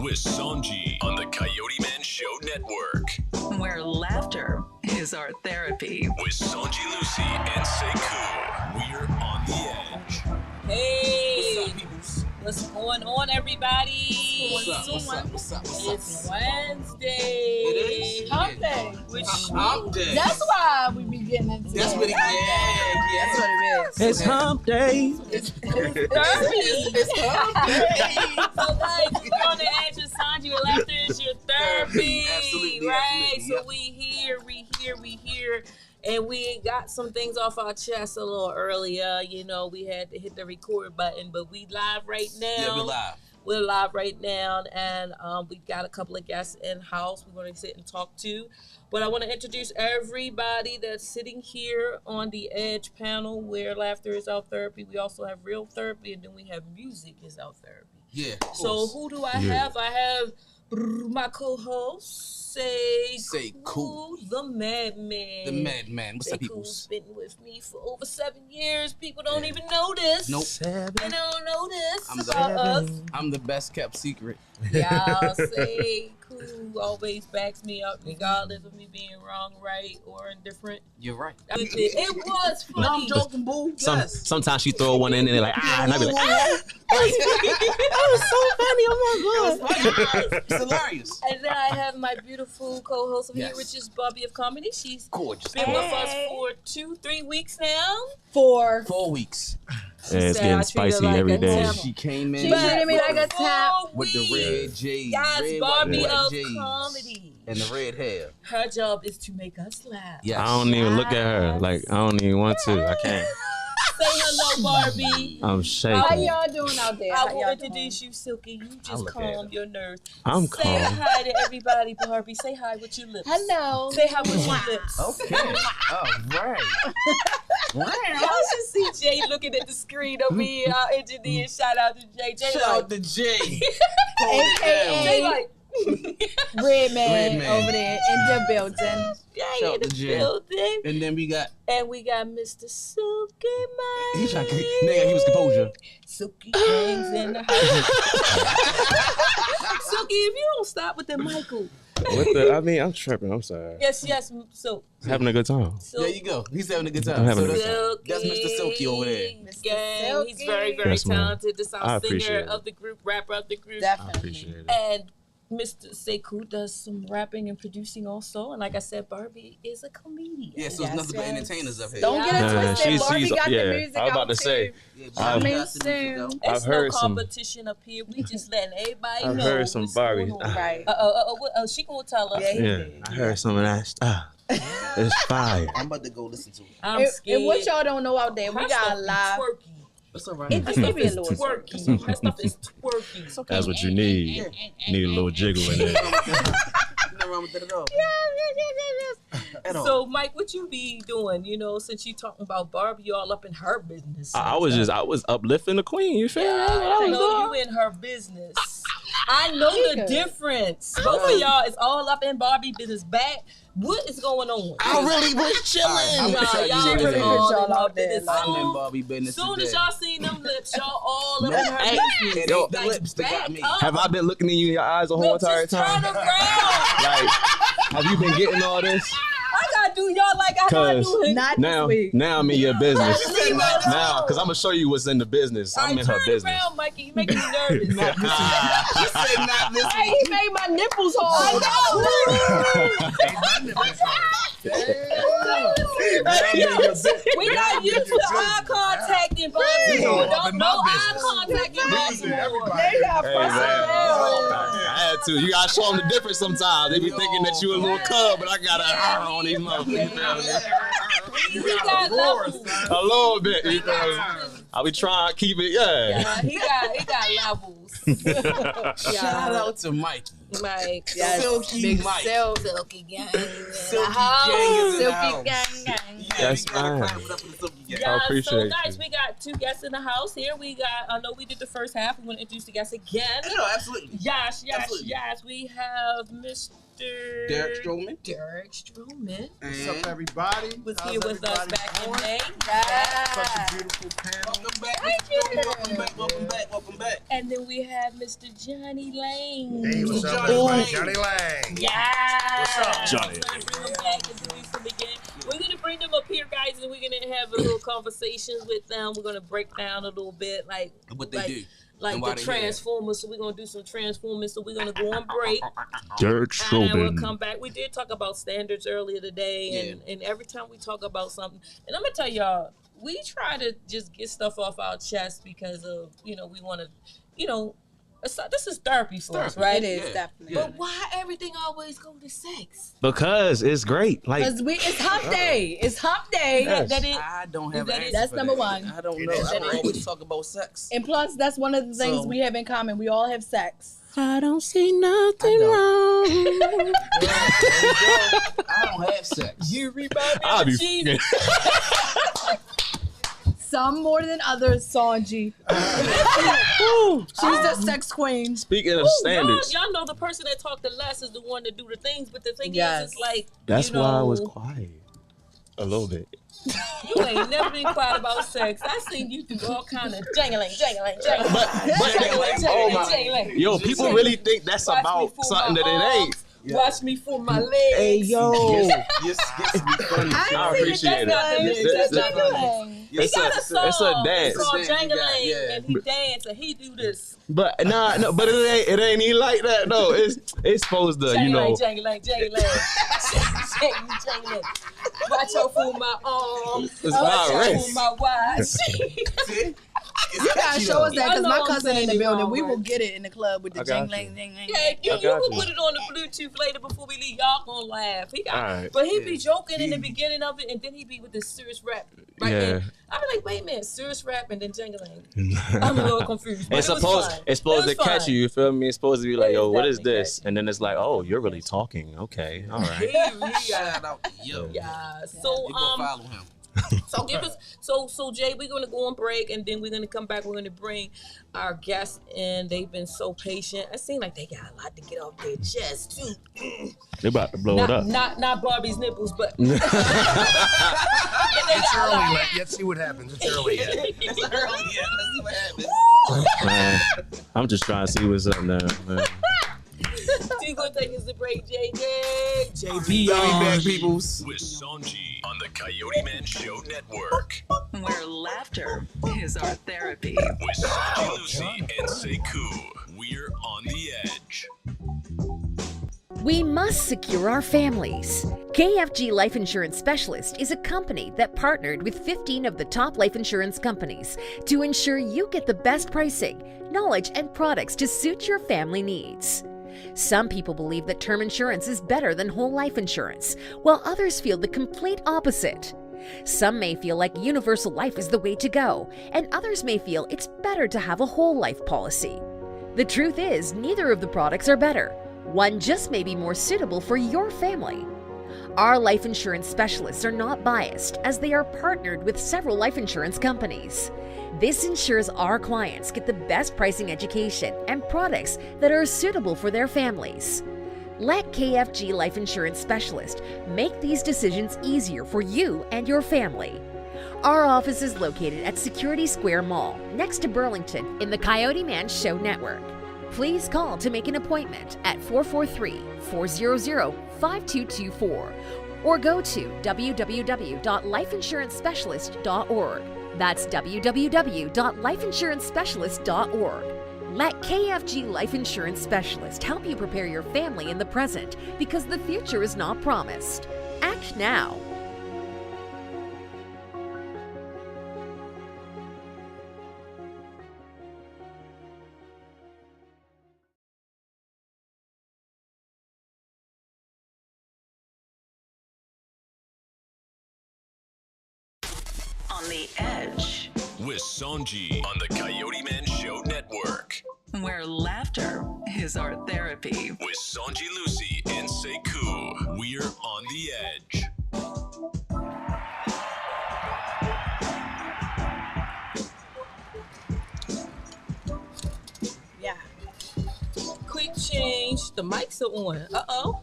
with Sonji on the CoyoteMan Show Network. Where laughter is our therapy. With Sonji, Lucy, and Sekou, we're on the edge. Hey, what's going on, everybody? What's up? It's Wednesday. It is? Hump day. Hump day. That's why we be getting into That's it. what it is. That's what it is. It's hump day. It's Hump day. So guys, we're on the edge of Sonji with laughter is your therapy. Absolutely, Right? absolutely, So we here. And we got some things off our chest a little earlier. You know, we had to hit the record button, but we live right now. Yeah, we're live. We're live right now, and we got a couple of guests in house we're going to sit and talk to. But I want to introduce everybody that's sitting here on the Edge panel where laughter is our therapy. We also have real therapy, and then we have music is our therapy. Yeah. So who do I have? I have my co-host, Sekou. the madman. The madman. What's up, people? Sekou's been with me for over 7 years. People don't even know this. Nope. They don't know this I'm about us. I'm the best kept secret. Y'all say Sekou always backs me up regardless of me being wrong, right, or indifferent. You're right. It was funny. No, I'm joking, boo. Yes. Sometimes she throw one in and they're like, and I be like, That was so funny. Oh my It's hilarious. And then I have my beautiful co-host of here, Yes. which is Bobby of Comedy. She's Gorgeous. been with us for 2-3 weeks now. 4. 4 weeks. yeah, it's said I getting treat her spicy like every a day. temp. She came in She treated me like a tap. with the red J's. Yes, red, Barbie white, of J's, Comedy. and the red hair. Her job is to make us laugh. Yes. I don't even look at her. Like, I don't even want to. I can't. Say hello, Barbie. I'm How shaking. y'all doing out there? I How will y'all introduce you, Silky. You just look at calm her. your nerves. I'm Say calm. hi to everybody, Barbie. Say hi with your lips. Hello. Say hi with your lips. Okay. All right. Y'all should see Jay looking at the screen over here. Our engineer, shout out to Jay. Jay Shout like, out to Jay. Hold it down. Jay like, Red man Red man. over there in the building. Jay Shout in the to Jay. building. And then we got, Mr. Silky Man. he tried to, nigga, he was composure. Silky hangs in the house. Silky, if you don't stop with the Michael. I mean, I'm tripping. I'm sorry. Yes, so. Having a good time. There you go. He's having a good time. I'm having a So good that's- time. That's Mr. Silky over there. Gang. He's very, very Yes, ma'am. talented. The I sound appreciate singer it. of the group, rapper of the group. I Definitely. appreciate it. And Mr. Sekou does some rapping and producing also. And like I said, Barbie is a comedian. Yeah, so it's nothing but entertainers up here. Don't get it Nah, twisted. she's- Barbie got yeah, the music I was about out to say. too. Yeah, I Jay mean, got the music soon. out. There's I've heard no some- competition up here. We just letting everybody I've know. heard some what's Barbie. going on. Right. She gonna tell us. Yeah, I heard some of that stuff. It's fire. I'm about to go listen to it. I'm scared. And what y'all don't know out there, we Her got stuff a be live. twerky. That's all right. It That just stuff be a is little twerky. That stuff is twerky. That's what you need. You need a little jiggle in there. Nothing wrong with that at all. At all. So, Mike, what you be doing? You know, since you talking about Barbie, you all up in her business. I was uplifting the queen. You feel me? That's what I I was know doing. you in her business. I know the difference. Both of y'all is all up in Barbie business. What is going on? I really was chilling. Y'all you is really all y'all in her out there, business. I'm in Barbie business Soon today. as y'all seen them lips, y'all all up No, in her hey, business. it ain't the Like, lips that got back me. up. Have I been looking in you in your eyes the whole Look, entire just turn time? around. Like, have you been getting all this? I gotta do y'all like I gotta do it. Not Now, this week. now I'm in your business. Leave her Now, alone. because I'm gonna show you what's in the business. I'm in her turn business. around, Mikey. You making me nervous. She said not this Hey, he made my nipples hard. We got used to eye contact involved. Don't no eye contact involved. They got Hey, man. frosted I had to. You gotta show them the difference sometimes. They be thinking that you a little cub, but I gotta on these motherfuckers. He got levels. A little bit. You know? I be trying to keep it, yeah. He got levels. Shout out to Mikey. Mike. Silky Big Mike. Silk. Silky gang. Silky gang is in the Silky house. gang gang. That's fine. I appreciate guys, you. we got 2 guests in the house here. We got, I know we did the first half. We want to introduce the guests again. No, absolutely. Yes. Absolutely. We have Mr. Derek Stroman. What's up, everybody? Was How's here with us everybody back doing? in May. Such a beautiful panel. Welcome back, welcome back. And then we have Mr. Johnny Lane. Hey, what's up, Johnny everybody? Lang. Johnny Lang. Yeah. What's up, Johnny? Bring them back, introduce them again. We're gonna bring them up here, guys, and we're gonna have a little conversation with them. We're gonna break down a little bit, like What they do. like And why the they here. Transformers. So we're gonna do some Transformers. So we're gonna go on break, Derek and we'll Strobin. come back. We did talk about standards earlier today, and every time we talk about something, and I'm gonna tell y'all, we try to just get stuff off our chest because of we want to, this is therapy for us, right? It is definitely. But why everything always go to sex? Because it's great. Like, Because it's hump day. It's hump day. Yes. That it. I don't have that an it? answer That's for number that. one. I don't It know. is I great. always talk about sex. And plus, that's one of the things So- we have in common. We all have sex. I don't see nothing I wrong. I don't have sex. You remind me I'll of be Jesus. Some more than others, Sonji. She's the sex queen. Speaking of standards, Y'all know the person that talk the less is the one that do the things, but the thing Yes. is, it's like that's you know, why I was quiet. A little bit. You ain't never been quiet about sex. I seen you do all kind of jangling. But oh my, jangling. yo, people really think that's Watch me about fool something my that it ain't. arms, Watch me for my legs. Hey yo, Yes, funny. I appreciate That's it. not the That's lyrics. jangling. He It's got a song. it's a dance. It's called It's a dance he Jangling, got, yeah. and he dance and he do this. But but it ain't even like that though. It's supposed to, Jangling. Watch out for my arm. It's Watch my out for race. my watch. See? You gotta show us that I because know my I'm cousin in saying the it building. wrong, We right? will get it in the club with the I got jangling, jangling. Yeah, you I got can you. put it on the Bluetooth later before we leave. Y'all gonna laugh. Alright. But he be joking in the beginning of it, and then he be with this serious rap. Right Yeah. there. I be like, wait a minute, serious rap and then jangling. I'm a little confused. But It's it was supposed fun. it's supposed It to was catch fun. you. You feel me? It's supposed to be like, It yo, is what is definitely this? And then it's like, oh, you're really talking. Okay, all right. Shout out. Yo. Yeah. You gonna follow him. So give us so Jay, we're gonna go on break and then we're gonna come back. We're gonna bring our guests in. They've been so patient. It seems like they got a lot to get off their chest too. They about to blow it up. Not Barbie's nipples, but It's early. Let's see what happens. It's early yet. It's early yet. Let's see what happens. Man, I'm just trying to see what's up now. Man. So you gonna take us to break, JJ? Be back, peoples. With Sonji on the Coyote Man Show Network. Where laughter is our therapy. With Sonji Lucy and Sekou. We're on the edge. We must secure our families. KFG Life Insurance Specialist is a company that partnered with 15 of the top life insurance companies to ensure you get the best pricing, knowledge, and products to suit your family needs. Some people believe that term insurance is better than whole life insurance, while others feel the complete opposite. Some may feel like universal life is the way to go, and others may feel it's better to have a whole life policy. The truth is, neither of the products are better. One just may be more suitable for your family. Our life insurance specialists are not biased, as they are partnered with several life insurance companies. This ensures our clients get the best pricing, education, and products that are suitable for their families. Let KFG Life Insurance Specialist make these decisions easier for you and your family. Our office is located at Security Square Mall, next to Burlington, in the Coyote Man Show Network. Please call to make an appointment at 443-400-5224 or go to www.lifeinsurancespecialist.org. That's www.lifeinsurancespecialist.org. Let KFG Life Insurance Specialist help you prepare your family in the present, because the future is not promised. Act now. On the edge. With Sonji on the Coyote Man Show Network. Where laughter is our therapy. With Sonji Lucy and Sekou. We're on the edge. the mics are on. Uh-oh.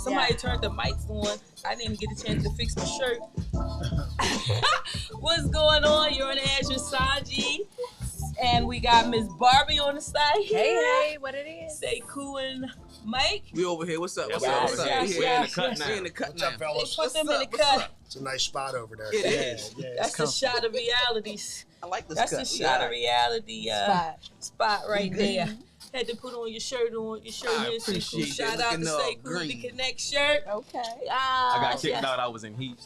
Somebody turned the mics on. I didn't even get a chance to fix my shirt. What's going on? You're on the edge with Sonji. And we got Miss Barbie on the side here. Hey, what it is? Sekou and Mike. We over here. What's up? What's Yeah, up? What's up? yeah, We yeah, in the cut yeah. now. We in the cut What's now. up, They fellas? put them in the What's cut. up? It's a nice spot over there. It is. That's the shot of realities. I like this That's cut. the shot of reality spot right Green. there. Had to put on your shirt I here, appreciate Sekou. that. Shout out to Looking all Sekou with the green. Connect shirt. Okay. I got kicked out. I was in heat.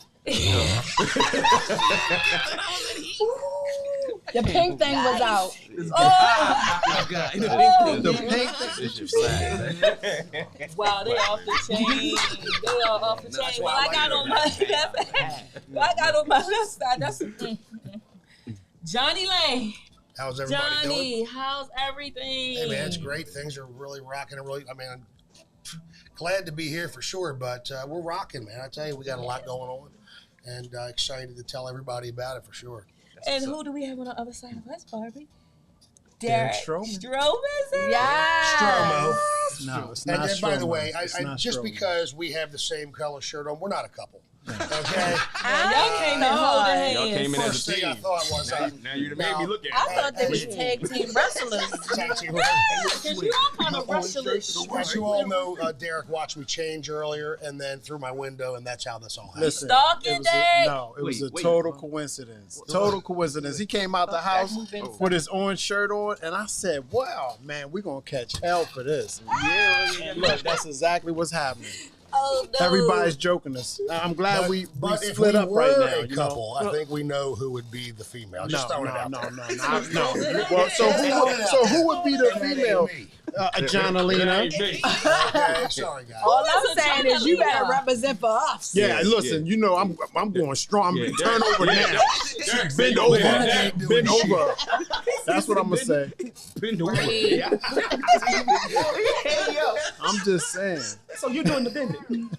The pink thing was out. Oh, God. The pink thing. Wow, they off the chain. They are off the No, that's chain. why Well, I I like got it. on my left side. That's Johnny Lane. How's everybody doing? Johnny, how's everything? Hey, man, it's great. Things are really rocking and really, I mean, I'm glad to be here for sure, but we're rocking, man. I tell you, we got a lot going on and excited to tell everybody about it for sure. And who do we have on the other side of us, Barbie? Derek Stroman. Stroman is it? Yeah. Stromo. No, it's And not then, by the Stroman. way, It's I not just Stroman. because we have the same color shirt on, we're not a couple. Okay? Y'all came in holding hands. Y'all came in as First a thing I team. thought was, Now you made me look at I it. thought they was tag team wrestlers. tag team. Because you all kind of wrestlers. As you all know, Derek watched me change earlier and then through my window, and that's how this all happened. Listen, Stalking it was day? it was Wait. a total coincidence. Total coincidence. He came out the house with his orange shirt on, and I said, "Wow, man, we're gonna catch hell for this." And look, that's exactly what's happening. Oh, no. Everybody's joking us. I'm glad we But if split we up were right now. a you know? couple, I think we know who would be the female. Just throwing it out there. No. Well, so who would be the female? Me. Johnalina. Okay, sorry, guys. All What's I'm a saying is you better Johnalina? represent for us. Yeah, listen, you know I'm going strong. Yeah, Turn Derek- over yeah, now. Derek, Bend yeah, over. Derek, Bend over. That's what I'm gonna say. Bend over. I'm just saying. So you're doing the bending.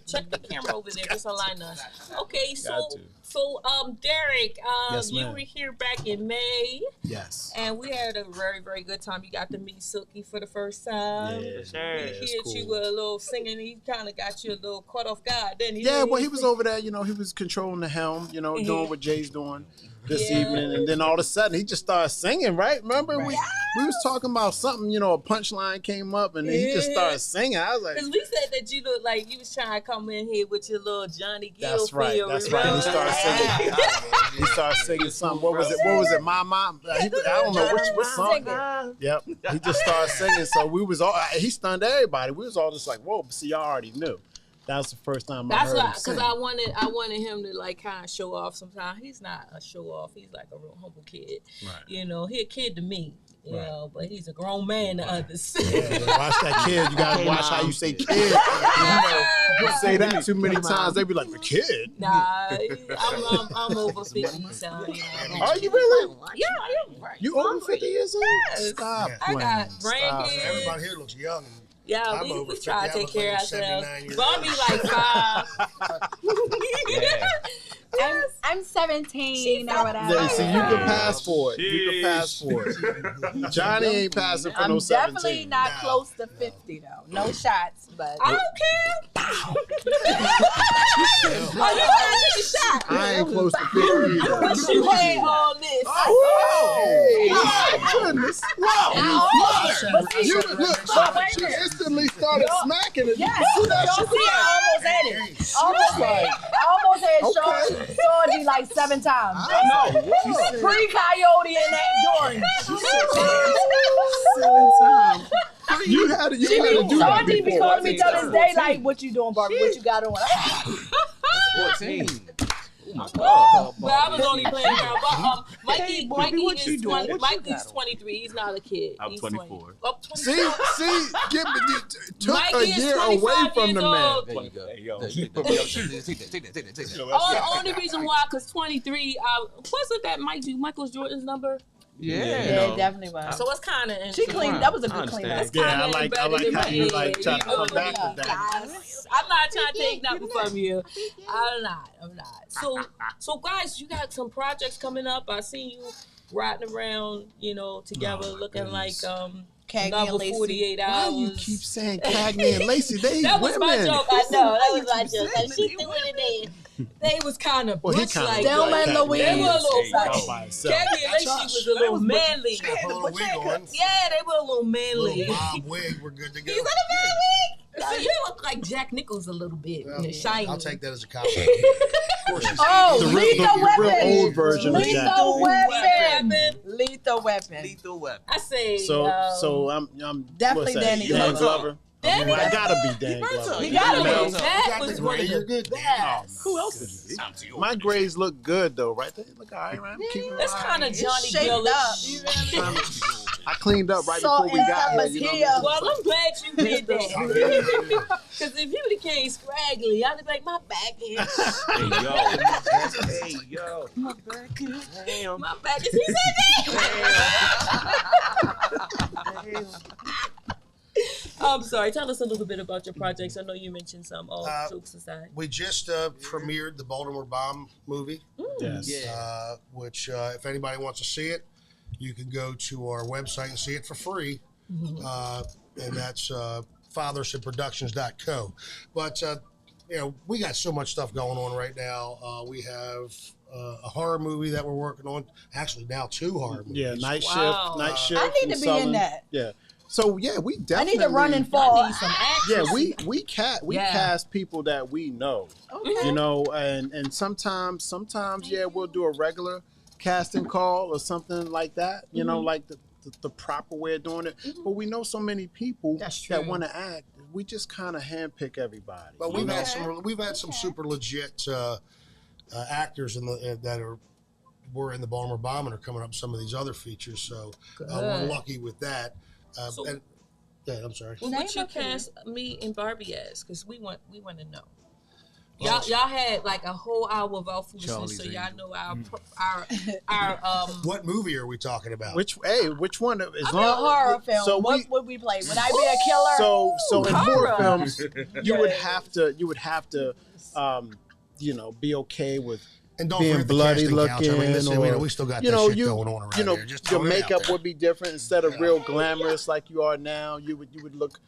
Check the camera over there. Just align us. Okay, Got to. so Derek, Yes, you ma'am. were here back in May, Yes. and we had a very, very good time. You got to meet Silky for the first time. Yeah, We it's heard cool. you were a little singing. He kind of got you a little caught off guard, didn't he? Yeah, well, he was over there, you know, he was controlling the helm, you know, doing what Jay's doing this evening. And then all of a sudden, he just started singing, right? Remember, we was talking about something, you know, a punchline came up, and then he just started singing. I was like, Because we said that you looked like you was trying to come in here with your little Johnny Gill that's right, feel. that's right. And he started singing. He started singing something. What was it? My mom? I don't know which song. Yep. He just started singing. So we was all, he stunned everybody. We was all just like, whoa, see, y'all already knew. That was the first time I That's heard why, him because sing. I wanted him to like kind of show off. Sometimes he's not a show off. He's like a real humble kid. Right. You know, he a kid to me. You know, but he's a grown man to others. Yeah, watch that kid. You gotta watch how you say kid. You say that too many times, they be like, the kid? Nah, I'm over 50, so you know. Are you really? Yeah, I am. Right. You over 50 years old? Yes. Stop I playing. got Stop. grandkids. Everybody here looks young. Yeah, I'm we over try to 50. I take look care of like I'm ourselves. 79 years Barbie old. like 5. I'm 17 or whatever. Yeah, see, you can pass for it. You can pass for it. Johnny ain't passing for I'm no 17. definitely not close to 50 though. No shots, but I don't care. Oh, you gotta take a shot. I ain't close to 50 either. But you ain't all this. Oh, my goodness. But see, You look, she instantly started smacking it. yes, See that y'all shit? see, I almost had it. I almost had Sonji like 7 times. I know. Pre-Coyote and that during. 7 times. You had to do that Sonji be before. calling me till this day like, what you doing, Barbie? What you got on? 14. But I was only playing around. But Mikey is 20. Mikey's 23. He's not a kid. I'm He's 24. 20. Oh, 24. See, took Mikey a is year 25 away from years the man. old. There you go. Hey, yo. Take that. Only reason why, because 23, wasn't that Michael Jordan's number? Yeah. Yeah, it definitely was. So it's kind of She cleaned. That was a good understand. cleanup. Yeah, I like how you like try to come back with that. I'm not trying to take nothing from you. I'm not. So guys, you got some projects coming up. I seen you riding around, you know, together, looking like Cagney another and Lacey. 48 Why hours. you keep saying Cagney and Lacey? They That was women. my joke. I know. That was my joke. Like, she threw it in there. They was kind of Well, he butch kinda like. Thelma like and Cagney. Louise. They were a little All butch. by himself. Cagney and Lacey was a little manly. Put a little wig on. Yeah, they were a little manly. Little bob wig. We're good to go. He's in a man wig. You look like Jack Nichols a little bit. Well, Shiny. I'll take that as a compliment. Of course, she's Oh, The Lethal real Weapon. old version of Jack. Lethal Weapon. Weapon. Lethal Weapon. Lethal Weapon. I say. So I'm Definitely what's that? Danny Dan Glover. Glover. Danny I gotta be Dan Glover. You gotta You be. got That the was one gray, of you're the good. best. Who else would you be? My grades look good though, right? They look all right, right? I'm keeping it That's all kind of right. Johnny shaped Gill-ish. I cleaned up right Salt before we and got peppers here. You know here. what Well, I'm glad you did that. Because if you would have came scraggly, I'd be like, my back is. Hey, yo. My back is. Damn. My back is. He said that. I'm sorry. Tell us a little bit about your projects. I know you mentioned some. All jokes aside. We just premiered the Baltimore Bomb movie, Yes. which if anybody wants to see it, you can go to our website and see it for free. And that's fathershipproductions.co. But, we got so much stuff going on right now. We have a horror movie that we're working on. Actually, now 2 horror movies. Yeah, Night Wow. Shift. I need to be in that. Yeah. So yeah, we I definitely need to run and fall. I need some action. Yeah, we cast people that we know. Okay. And sometimes we'll do a regular casting call or something like that. You know, like the proper way of doing it. But we know so many people That's that true. want to act. We just kind of handpick everybody. But we've had some super legit actors were in the Baltimore Bomb and are coming up in some of these other features. So we're lucky with that. I'm sorry. Well, what you cast me and Barbie as? Because we want to know. Y'all had like a whole hour of our foolishness, so y'all know our What movie are we talking about? Which one? A horror film. So what would we play? Would I be a killer? So in horror. horror films, you would have to be okay with And don't being forget the bloody casting looking, couch. I mean, listen, or we still got that shit going on around here. Just your throwing it out makeup there. would be different. Instead of real glamorous like you are now, you would look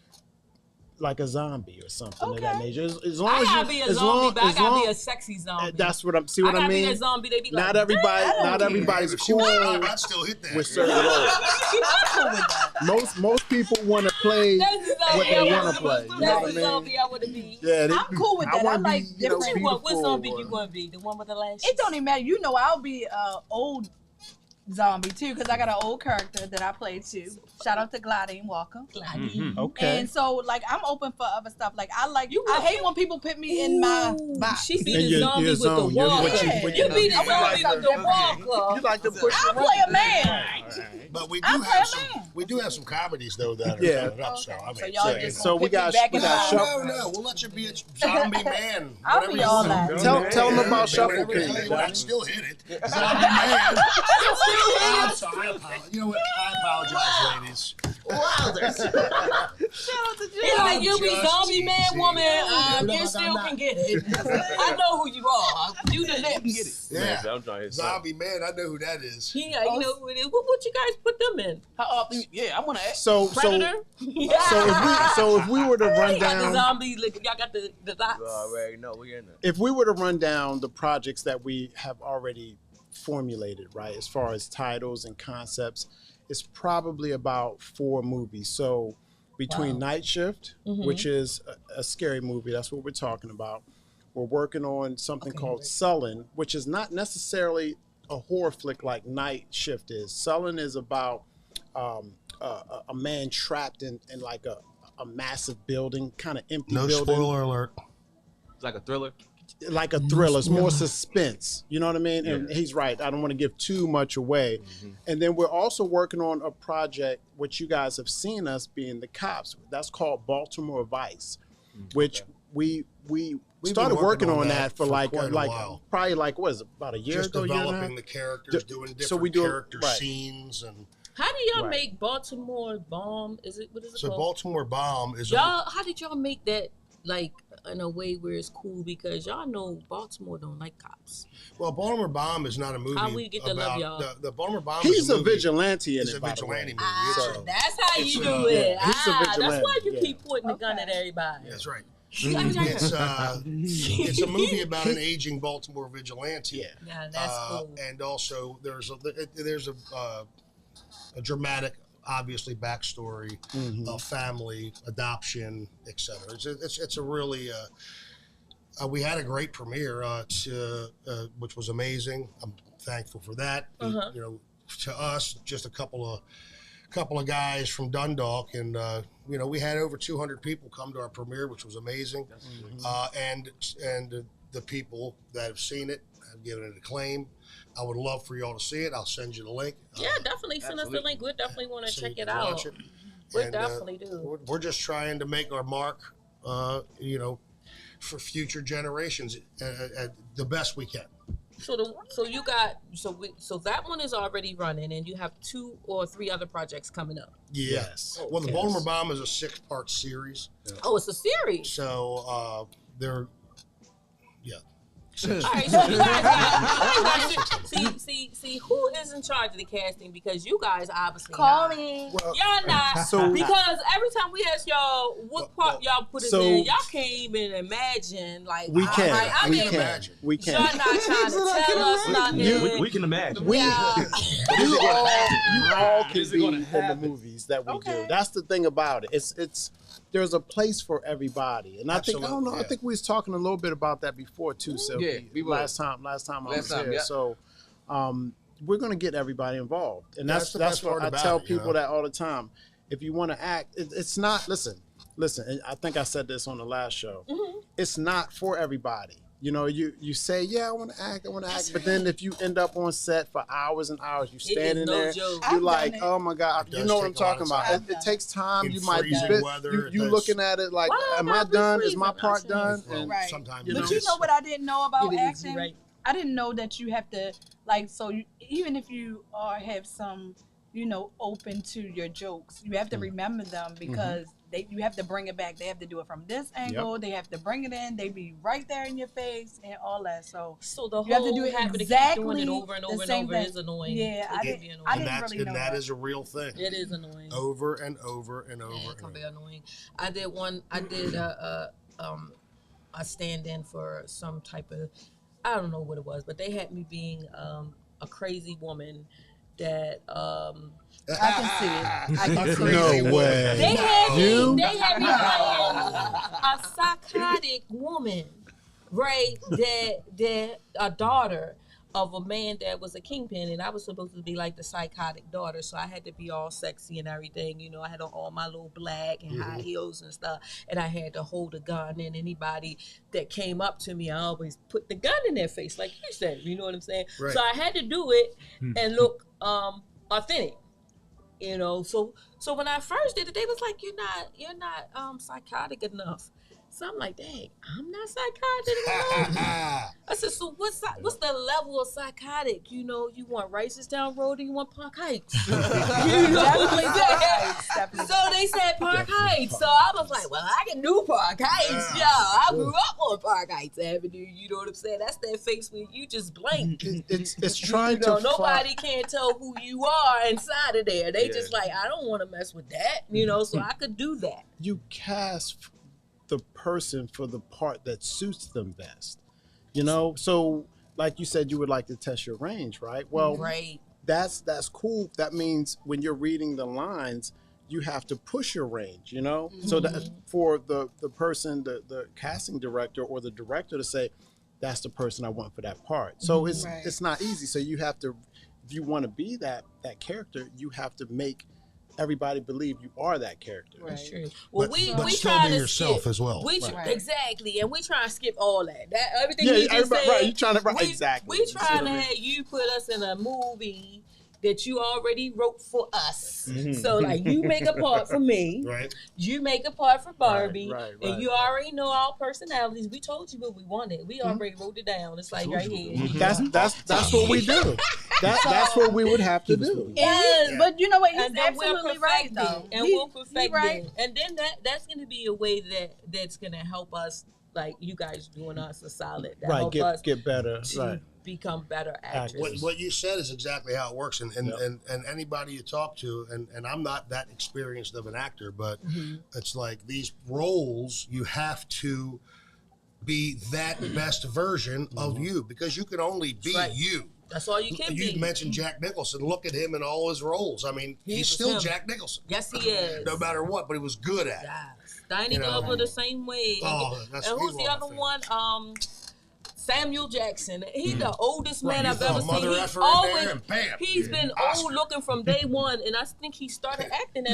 like a zombie or something of that nature. As long I as gotta be a zombie, but I gotta be a sexy zombie. That's what I'm. See I what I gotta mean? be a zombie. They be like, Not everybody's cool I'd still hit that. with certain roles. Most people want to play That's the what zombie they I want wanna to play. be. You know That's what I the mean? zombie I want to be. Yeah, I'm cool with that. I wanna like be, different. What beautiful zombie or- you gonna be? The one with the lashes? It don't even matter. You know, I'll be old zombie too, because I got an old character that I play too. Shout out to Gladine Walker. Okay. And so, like, I'm open for other stuff. Like, I hate when people put me in my box. She be In the your zombie with the zone. walker. What you- You be the I like zombie with the walker. You like to push I'll your play a man. But we I'll do play have a some. man. We do have some comedies though that are Yeah. coming up. So I mean, So y'all yeah. just So gonna we put me got- back we in got my Shuffle. No, we'll let you be a zombie man. I'll whatever be you all want. that. Tell them about Shuffle Whatever King. the hell you want, I can still hit it. Zombie man. I'm sorry. I apologize. You know what? I apologize, ladies. It's like you be Just zombie man, teasing. woman. You know, You like still I'm can not- get it. I know who you are. You the lips. Yeah. I'm trying to hit Zombie man. I know who that is. Yeah, you know who it is. What you guys put them in? Yeah, I want to ask. So Predator. if we were to run You got the down, zombies. Y'all got the dots. You already know we in there. if we were to run down the projects that we have already formulated, right, as far as titles and concepts, it's probably about 4 movies. So between Night Shift, which is a scary movie, that's what we're talking about. We're working on something called Sullen, which is not necessarily a horror flick like Night Shift is. Sullen is about a man trapped in like a massive building, kind of empty No building. spoiler alert. It's like a thriller. Like a thriller. It's more suspense. You know what I mean? And he's right. I don't want to give too much away. And then we're also working on a project which you guys have seen us being the cops. That's called Baltimore Vice, which we started been working on that for quite a while. probably what is it, about a year Just ago, year and a half? developing the characters, doing different So we do- character right. scenes, and How do y'all Right. make Baltimore Bomb? What is it so called? Baltimore Bomb is Y'all, how did y'all make that like in a way where it's cool because y'all know Baltimore don't like cops. Well, Baltimore Bomb is not a movie. How we get to love y'all? The Baltimore Bomb. He's is a movie. vigilante in It's it. a by the vigilante way. movie. So that's how you do yeah, it. he's a That's vigilante, why you yeah. keep pointing the gun at everybody. That's right. It's It's a movie about an aging Baltimore vigilante. Yeah, that's cool. And also, there's a dramatic, obviously, backstory of family, adoption, etc. It's a really. We had a great premiere, which was amazing. I'm thankful for that. You know, to us, just a couple of guys from Dundalk, and you know, we had over 200 people come to our premiere, which was amazing. And the people that have seen it have given it acclaim. I would love for y'all to see it. I'll send you the link. Yeah, definitely send us the link. We definitely want to so check you it can out. watch it. We And, definitely do. We're just trying to make our mark, you know, for future generations, the best we can. So that one is already running, and you have 2 or 3 other projects coming up. Yes. Well, the Baltimore Bomb is a 6-part series. Oh, it's a series. So they're, yeah. All right, so you guys see who is in charge of the casting, because you guys obviously Call not. me. Y'all not, because every time we ask y'all what part y'all put in, y'all can't even imagine. Like we can, I we mean, can, we can. Y'all not trying to tell us nothing. We can imagine. You all can be in the movies that we do. That's the thing about it. It's there's a place for everybody, and I think I think we was talking a little bit about that before too. So last time I was here. Yeah. So we're gonna get everybody involved, and that's what I tell people that all the time. If you want to act, it's not. Listen. And I think I said this on the last show. It's not for everybody. You know, you say, yeah, I want to act, but then if you end up on set for hours and hours, you standing there, you're like, oh my God, you know what I'm talking about. It takes time. You might be you looking at it like, am I done? Is my part done? And right. Sometimes, but you know what I didn't know about acting? Right. I didn't know that you have to even if you have some, you know, open to your jokes, you have to remember them because you have to bring it back. They have to do it from this angle. Yep. They have to bring it in. They be right there in your face and all that. So the whole you have to do it exactly doing it over and over and over is annoying. Yeah, I didn't really know that is a real thing. It is annoying. Over and over and over. Yeah, it can be annoying. I did a stand-in for some type of, I don't know what it was, but they had me being a crazy woman that I can see it. I can see it. No way. They had me playing a psychotic woman, right? That a daughter of a man that was a kingpin, and I was supposed to be like the psychotic daughter, so I had to be all sexy and everything. You know, I had on all my little black and high heels and stuff, and I had to hold a gun. And anybody that came up to me, I always put the gun in their face, like you said. You know what I'm saying? Right. So I had to do it and look authentic. You know, so when I first did it, they was like, "You're not psychotic enough." So I'm like, "Dang, I'm not psychotic enough." I said, "So what's the level of psychotic? You know, you want Rices Down Road and you want Park Heights?" You know definitely. So they said Park Heights. So I was like, "Well, I can do Park Heights, yeah. I grew up on Park Heights Avenue." You know what I'm saying? That's that face where you just blink. It's trying to. Nobody can't tell who you are inside of there. They just like, I don't want to mess with that. You know, so I could do that. You cast the person for the part that suits them best, you know. So like you said, you would like to test your range, right? Well, right. That's cool. That means when you're reading the lines, you have to push your range, you know. So that for the person, the casting director or the director to say, that's the person I want for that part. So it's not easy. So you have to, if you want to be that character, you have to make everybody believe you are that character. Right. That's true. Well, we still try be to yourself skip. as well. Exactly, and we try to skip all that. Everything you just said. Right, you trying to exactly. We trying to have you put us in a movie that you already wrote for us. So like you make a part for me, right? You make a part for Barbie, and you already know our personalities. We told you what we wanted. We already wrote it down. It's like right here. That's what we do. That's what we would have to do. But you know what? He's absolutely right though. And we'll perfect it. And then that's going to be a way that's going to help us like you guys doing us a solid. That Right, help us get better. to Right. become better actors. What you said is exactly how it works, and anybody you talk to, and I'm not that experienced of an actor, but it's like these roles you have to be that best version of you, because you can only be you. That's all you can be. You mentioned Jack Nicholson. Look at him in all his roles. I mean, he's still him. Jack Nicholson. Yes, he is. No matter what, but he was good at it. Yes. Danny Glover the same way. Oh, and who's the other one? Samuel Jackson. He's the oldest man I've ever seen. He's been old looking from day one, and I think he started acting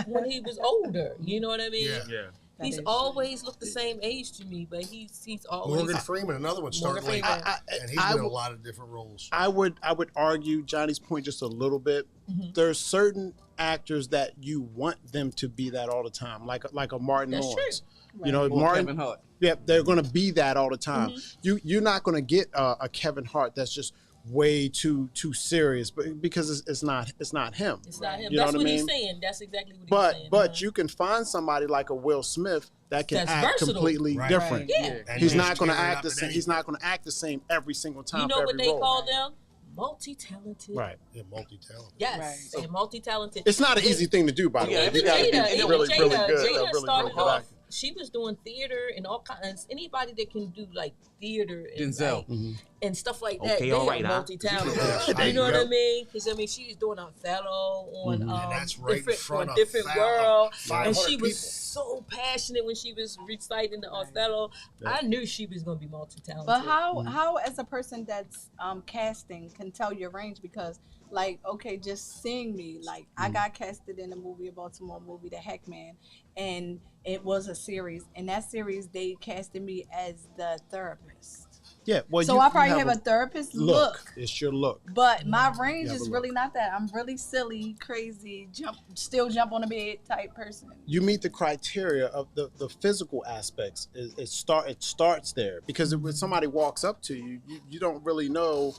when he was older. You know what I mean? Yeah. He's always looked the same age to me, but he's always. Morgan Freeman, another one, started late, and he's been in a lot of different roles. I would argue Johnny's point just a little bit. There's certain actors that you want them to be that all the time, like a Martin Lawrence. Right. You know, Martin. Kevin Hart. Yeah, they're going to be that all the time. You're not going to get a Kevin Hart that's just way too serious, but because it's not him. It's not him. You That's know what I he's mean? saying. That's exactly what he's saying. But you can find somebody like a Will Smith that can That's act versatile. completely different. Yeah. He's not going to act the same. He's not going to act the same every single time. You know what they call them? Multi-talented. Right. Yeah, multi-talented. Yes, they're multi-talented. It's not an easy thing to do, by the way. You got to be really good. Jada started good off. actor. She was doing theater and all kinds. Anybody that can do like theater and, Denzel. and stuff like that, Okay, they all right, are huh? multi-talented. You know what I mean? Because I mean, she's doing Othello on And that's right in different, front on of different 500 world, and she people. was so passionate when she was reciting the Othello. I knew she was going to be multi-talented. But how as a person that's casting can tell your range, because like, okay, just seeing me, like I got casted in a Baltimore movie, The Hackman, and it was a series. In that series, they casted me as the therapist. Yeah, well, so I probably have a therapist look. It's your look. But my range is really not that. I'm really silly, crazy, still jump on the bed type person. You meet the criteria of the physical aspects. It starts there, because when somebody walks up to you, you don't really know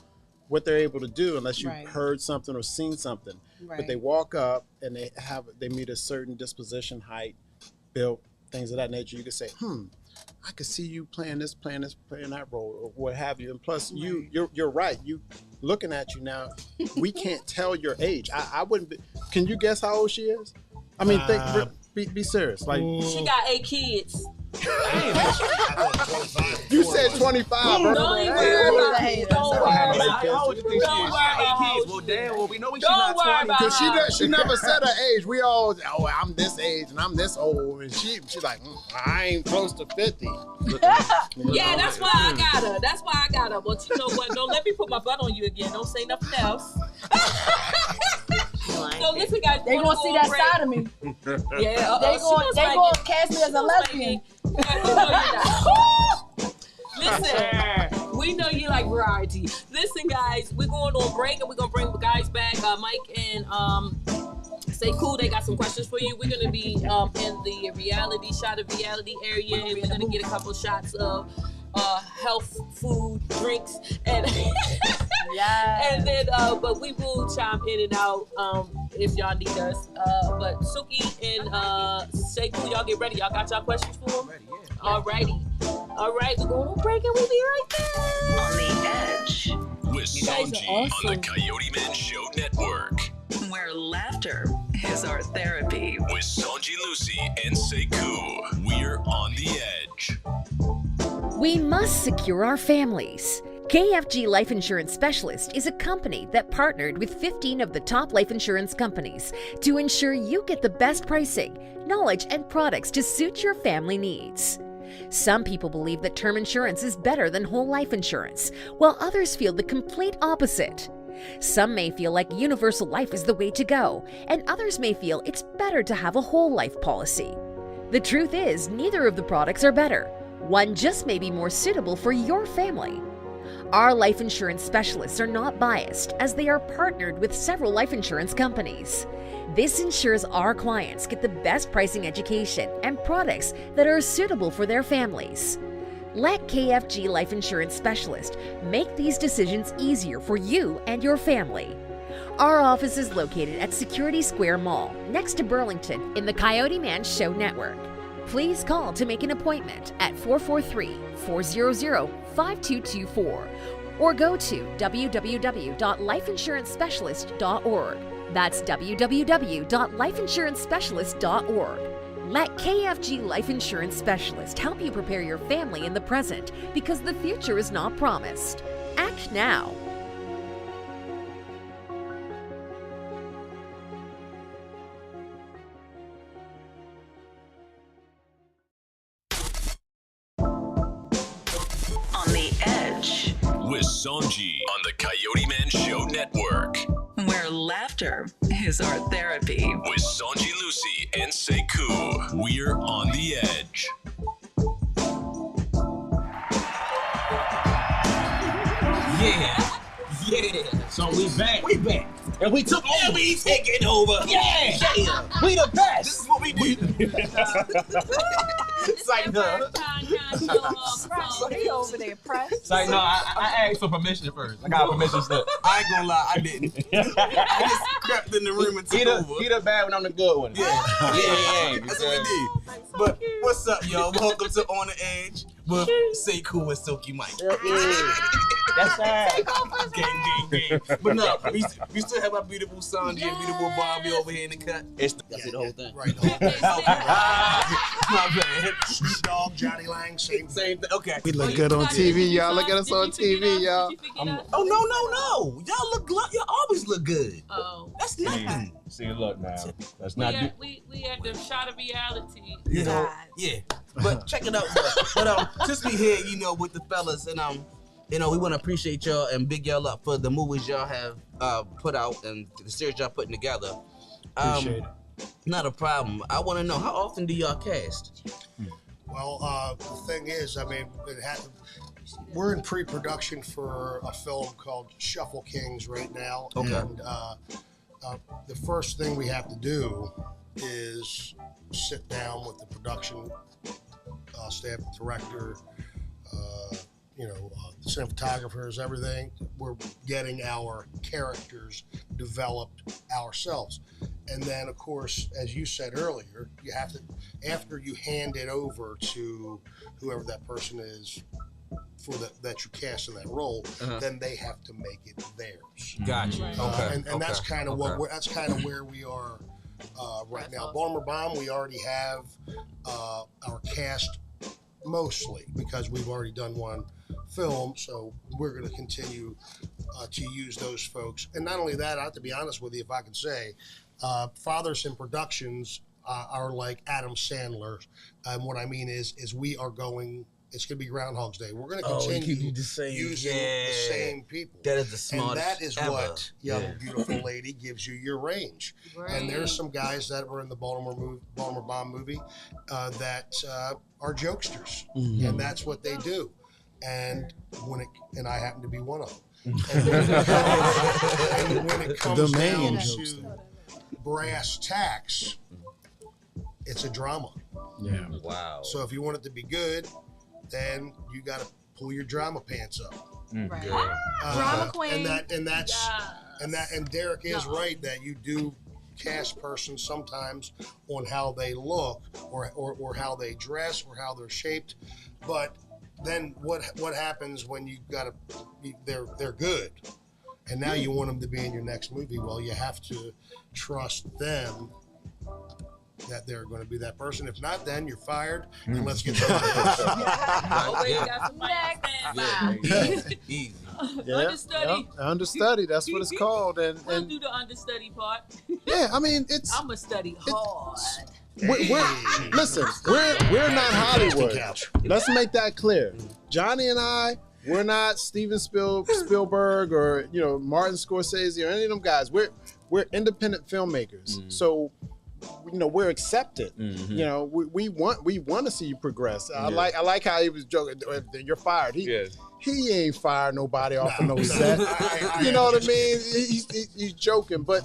what they're able to do unless you've heard something or seen something. But they walk up and they meet a certain disposition, height, build, things of that nature. You can say, I could see you playing that role, or what have you. And plus, you're right. You looking at you now, we can't tell your age. I wouldn't be. Can you guess how old she is? I mean, be serious. Like, she got 8 kids. You said 25. Don't worry about it. Don't worry about it. How old you think she is? 8 kids. Well, damn. Well, we know she's not 20. Because she never said her age. We all, I'm this age and I'm this old, and she's like, I ain't close to 50. Yeah, that's why I got her. That's why I got her. But you know what? Don't let me put my butt on you again. Don't say nothing else. So listen, guys, they gonna see that side of me. Yeah, they gonna cast me as a lesbian. Listen, we know you like variety. Listen, guys, we're going on break and we're gonna bring the guys back. Mike and Sekou, they got some questions for you. We're gonna be in the reality area. We're gonna get a couple shots of health, food, drinks, and and then but we will chime in and out if y'all need us. But Suki and Sekou, y'all get ready. Y'all got y'all questions for them? Ready, yeah. Alrighty. All right, we're going on break and we'll be right back. On the Edge With Sonji on the CoyoteMan Show Network. where laughter is our therapy. With Sonji, Lucy, and Sekou, we're on the edge. We must secure our families. KFG Life Insurance Specialist is a company that partnered with 15 of the top life insurance companies to ensure you get the best pricing, knowledge, and products to suit your family needs. Some people believe that term insurance is better than whole life insurance, while others feel the complete opposite. Some may feel like universal life is the way to go, and others may feel it's better to have a whole life policy. The truth is, neither of the products are better. One just may be more suitable for your family. Our life insurance specialists are not biased, as they are partnered with several life insurance companies. This ensures our clients get the best pricing, education, and products that are suitable for their families. Let KFG Life Insurance Specialist make these decisions easier for you and your family. Our office is located at Security Square Mall, next to Burlington, in the CoyoteMan Show Network. Please call to make an appointment at 443-400-5224 or go to www.lifeinsurancespecialist.org. That's www.lifeinsurancespecialist.org. Let KFG Life Insurance Specialist help you prepare your family in the present because the future is not promised. Act now. On the Edge, With Sonji on the CoyoteMan Show Network. where laughter is our therapy. With Sonji, Lucy, and Sekou, we're on the edge. Yeah. So we back. And we took over. Yeah, we taking over. Yeah. We the best. This is what we do. It's like, So he over there pressed. it's like, no, I asked for permission first. I got permission slip. I ain't gonna lie, I didn't. I just crept in the room and took over. He the bad one, I'm the good one. Yeah. That's That's what we did. But what's up, y'all? Welcome to On the Edge with Sekou and Silky Mike. That's right. Gang. But no, we still have our beautiful Sonji and beautiful Bobby over here in the cut. That's the whole thing. Right. My bad. Snoop Dogg, Johnny Lang, same thing. Same thing. Okay. We look good on TV, y'all. Look at us on TV, y'all. Oh no. Y'all look. Y'all always look good. Oh. That's nothing. See, look now. That's not. We had the shot of reality. You know. Yeah. But check it out. But since we here, with the fellas, and we want to appreciate y'all and big y'all up for the movies y'all have put out and the series y'all putting together. Appreciate it. Not a problem. I want to know, how often do y'all cast? Well, the thing is, I mean, we're in pre-production for a film called Shuffle Kings right now. Okay. And the first thing we have to do is sit down with the production staff, director, the cinematographers, everything. We're getting our characters developed ourselves. And then, of course, as you said earlier, you have to, after you hand it over to whoever that person is that you cast in that role, then they have to make it theirs. Gotcha. Okay. And that's kind of where we are right now. Baltimore Bomb, we already have our cast mostly because we've already done one film, so we're going to continue to use those folks. And not only that, I have to be honest with you, if I can say, Fathers in Productions are like Adam Sandler. And what I mean is we are going, it's going to be Groundhog's Day. We're going to continue using the same people. That is the smartest And that is ever. what, young, beautiful lady, gives you your range. Right. And there's some guys that were in the Baltimore Bomb movie that are jokesters. And that's what they do. And I happen to be one of them. And when it comes down to brass tacks, it's a drama. Yeah. Wow. So if you want it to be good, then you got to pull your drama pants up. Right. Drama queen. And Derek is right that you do cast persons sometimes on how they look or how they dress or how they're shaped, but then what happens when they're good, and now you want them to be in your next movie? Well, you have to trust them that they're going to be that person. If not, then you're fired, and let's get somebody else. Easy. Understudy. Understudy. That's what it's called. And We'll do the understudy part. yeah, I mean, I'm going to study hard. Listen, we're not Hollywood. Let's make that clear. Johnny and I, we're not Steven Spielberg or Martin Scorsese or any of them guys. We're independent filmmakers. So we're accepted. We want to see you progress. I like how he was joking. You're fired. He ain't fired nobody off of no set. You know what I mean? He's joking, but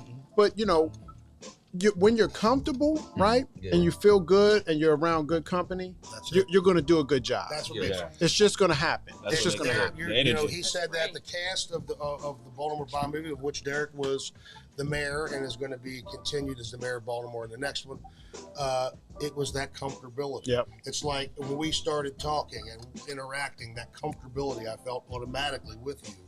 when you're comfortable, right, and you feel good, and you're around good company, you're going to do a good job. That's what makes it. It's just going to happen. It's just going to happen. You know, he said that the cast of the Baltimore Bomb movie, of which Derek was the mayor and is going to be continued as the mayor of Baltimore in the next one, it was that comfortability. Yep. It's like when we started talking and interacting, that comfortability I felt automatically with you.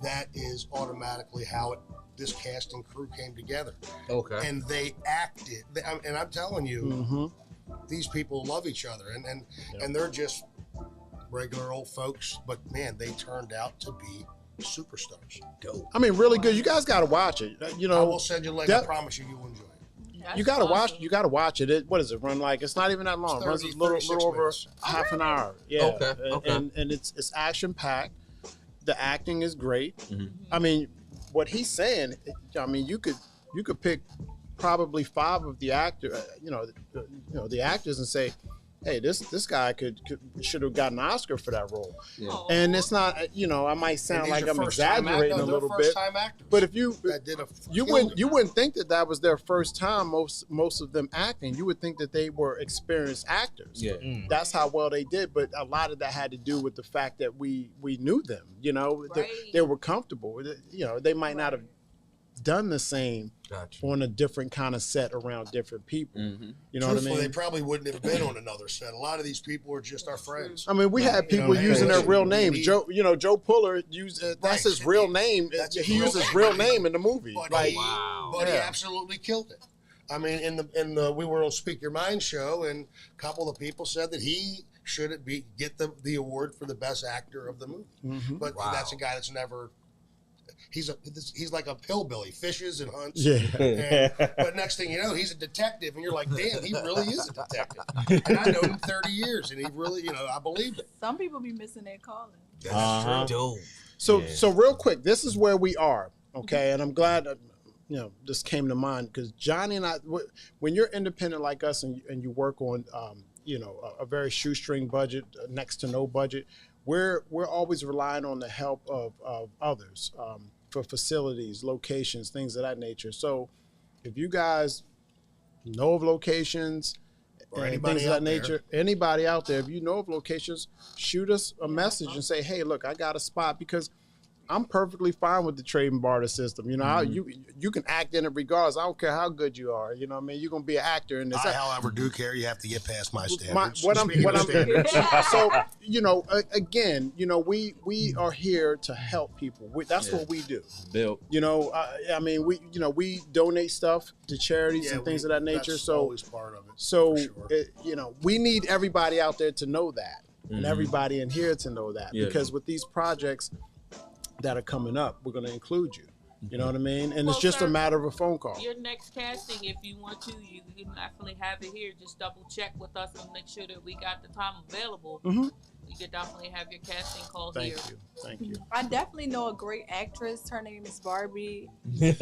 That is automatically how this cast and crew came together. Okay. And they acted, and I'm telling you, these people love each other, and they're just regular old folks, but man, they turned out to be superstars. Dope. I mean, really good. You guys got to watch it. You know, I will send you a link. I promise you, you'll enjoy it. You gotta watch. You gotta watch it. What does it run like? It's not even that long. It runs a little over half an hour. Yeah. Okay. And it's action packed. The acting is great. I mean, what he's saying. I mean, you could pick probably 5 of the the actors and say, hey, this guy should have gotten an Oscar for that role. Yeah. And it's not, I might sound like I'm exaggerating a little bit, but if you wouldn't think that was their first time. Most of them acting, you would think that they were experienced actors. Yeah. That's how well they did. But a lot of that had to do with the fact that we knew them. They were comfortable. They might not have done the same on a different kind of set around different people. You know what I mean? They probably wouldn't have been on another set. A lot of these people are just our friends. I mean, we had people using their real names. Joe Puller that's his real name. He used his real name in the movie. But he absolutely killed it. I mean, in the we were on Speak Your Mind show, and a couple of people said that he should get the award for the best actor of the movie. But that's a guy that's never. He's like a hillbilly, fishes and hunts. Yeah. But next thing you know, he's a detective, and you're like, damn, he really is a detective. And I know him 30 years, and he really, I believe it. Some people be missing their calling. That's true. So real quick, this is where we are, okay? And I'm glad this came to mind because Johnny and I, when you're independent like us and you work on, a very shoestring budget, next to no budget, we're always relying on the help of others for facilities, locations, things of that nature. So if you guys know of locations or things of that nature, anybody out there, if you know of locations, shoot us a message and say, hey, look, I got a spot, because I'm perfectly fine with the trade and barter system. You can act in it regardless. I don't care how good you are. You know what I mean? You're gonna be an actor in this. However, do care you have to get past my standards. Again, we are here to help people. That's what we do. We donate stuff to charities and things of that nature. That's always part of it. So, we need everybody out there to know that, and everybody in here to know that, because with these projects that are coming up, we're going to include you. You know what I mean? And it's just a matter of a phone call. Your next casting, if you want to, you can definitely have it here. Just double check with us and make sure that we got the time available. You can definitely have your casting call here. Thank you. I definitely know a great actress. Her name is Barbie. Just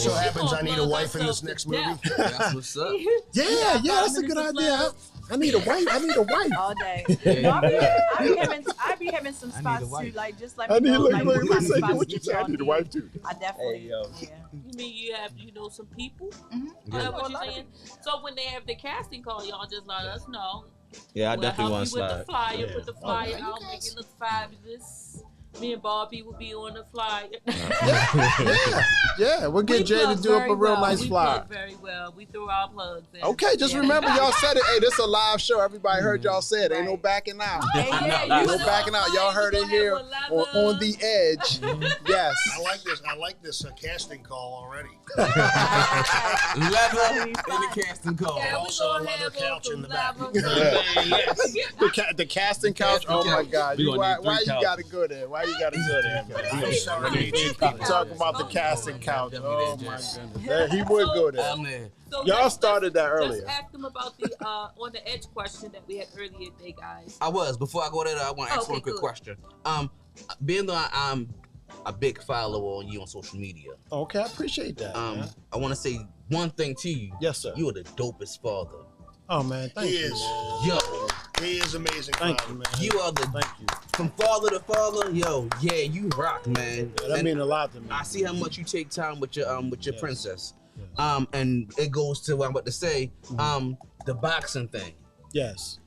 so happens I need a wife in this next movie. That's what's up. Yeah, that's a good idea. I need a wife. All day. I be having some spots too, like just like me know, what you say. I need a wife too. I definitely. You mean you know some people? What you saying? So when they have the casting call, y'all just let us know. Yeah, I definitely want to slide. slide. With the flyer, put the flyer out, make it look fabulous. Me and Barbie will be on the flyer. We'll get Jay to do up a real nice flyer. We plug very well. We threw our plugs in. Okay, just remember y'all said it. Hey, this is a live show. Everybody heard y'all say it. Ain't no backing out. Ain't no backing out. Y'all heard it here on the edge. Yes. I like this casting call already. Leather in the casting call. Yeah, also a leather couch in the back. The casting couch. Oh my God. Why you gotta go there? Why you gotta go there, man? Talking about the casting couch. Oh my goodness. He would go there. So y'all started that earlier. Let's ask them about the on the edge question that we had earlier today, guys. Before I go there, I want to ask one quick question. Being that I'm a big follower on you on social media. Okay, I appreciate that. I want to say one thing to you. Yes, sir. You are the dopest father. Oh man, thank you. Yo, He is amazing. Thank you, man. You are the Thank you. from father to father. Yo, yeah, you rock, man. Yeah, that means a lot to me. I see how much you take time with your Yes. princess. Yes. And it goes to what I'm about to say. The boxing thing. Yes.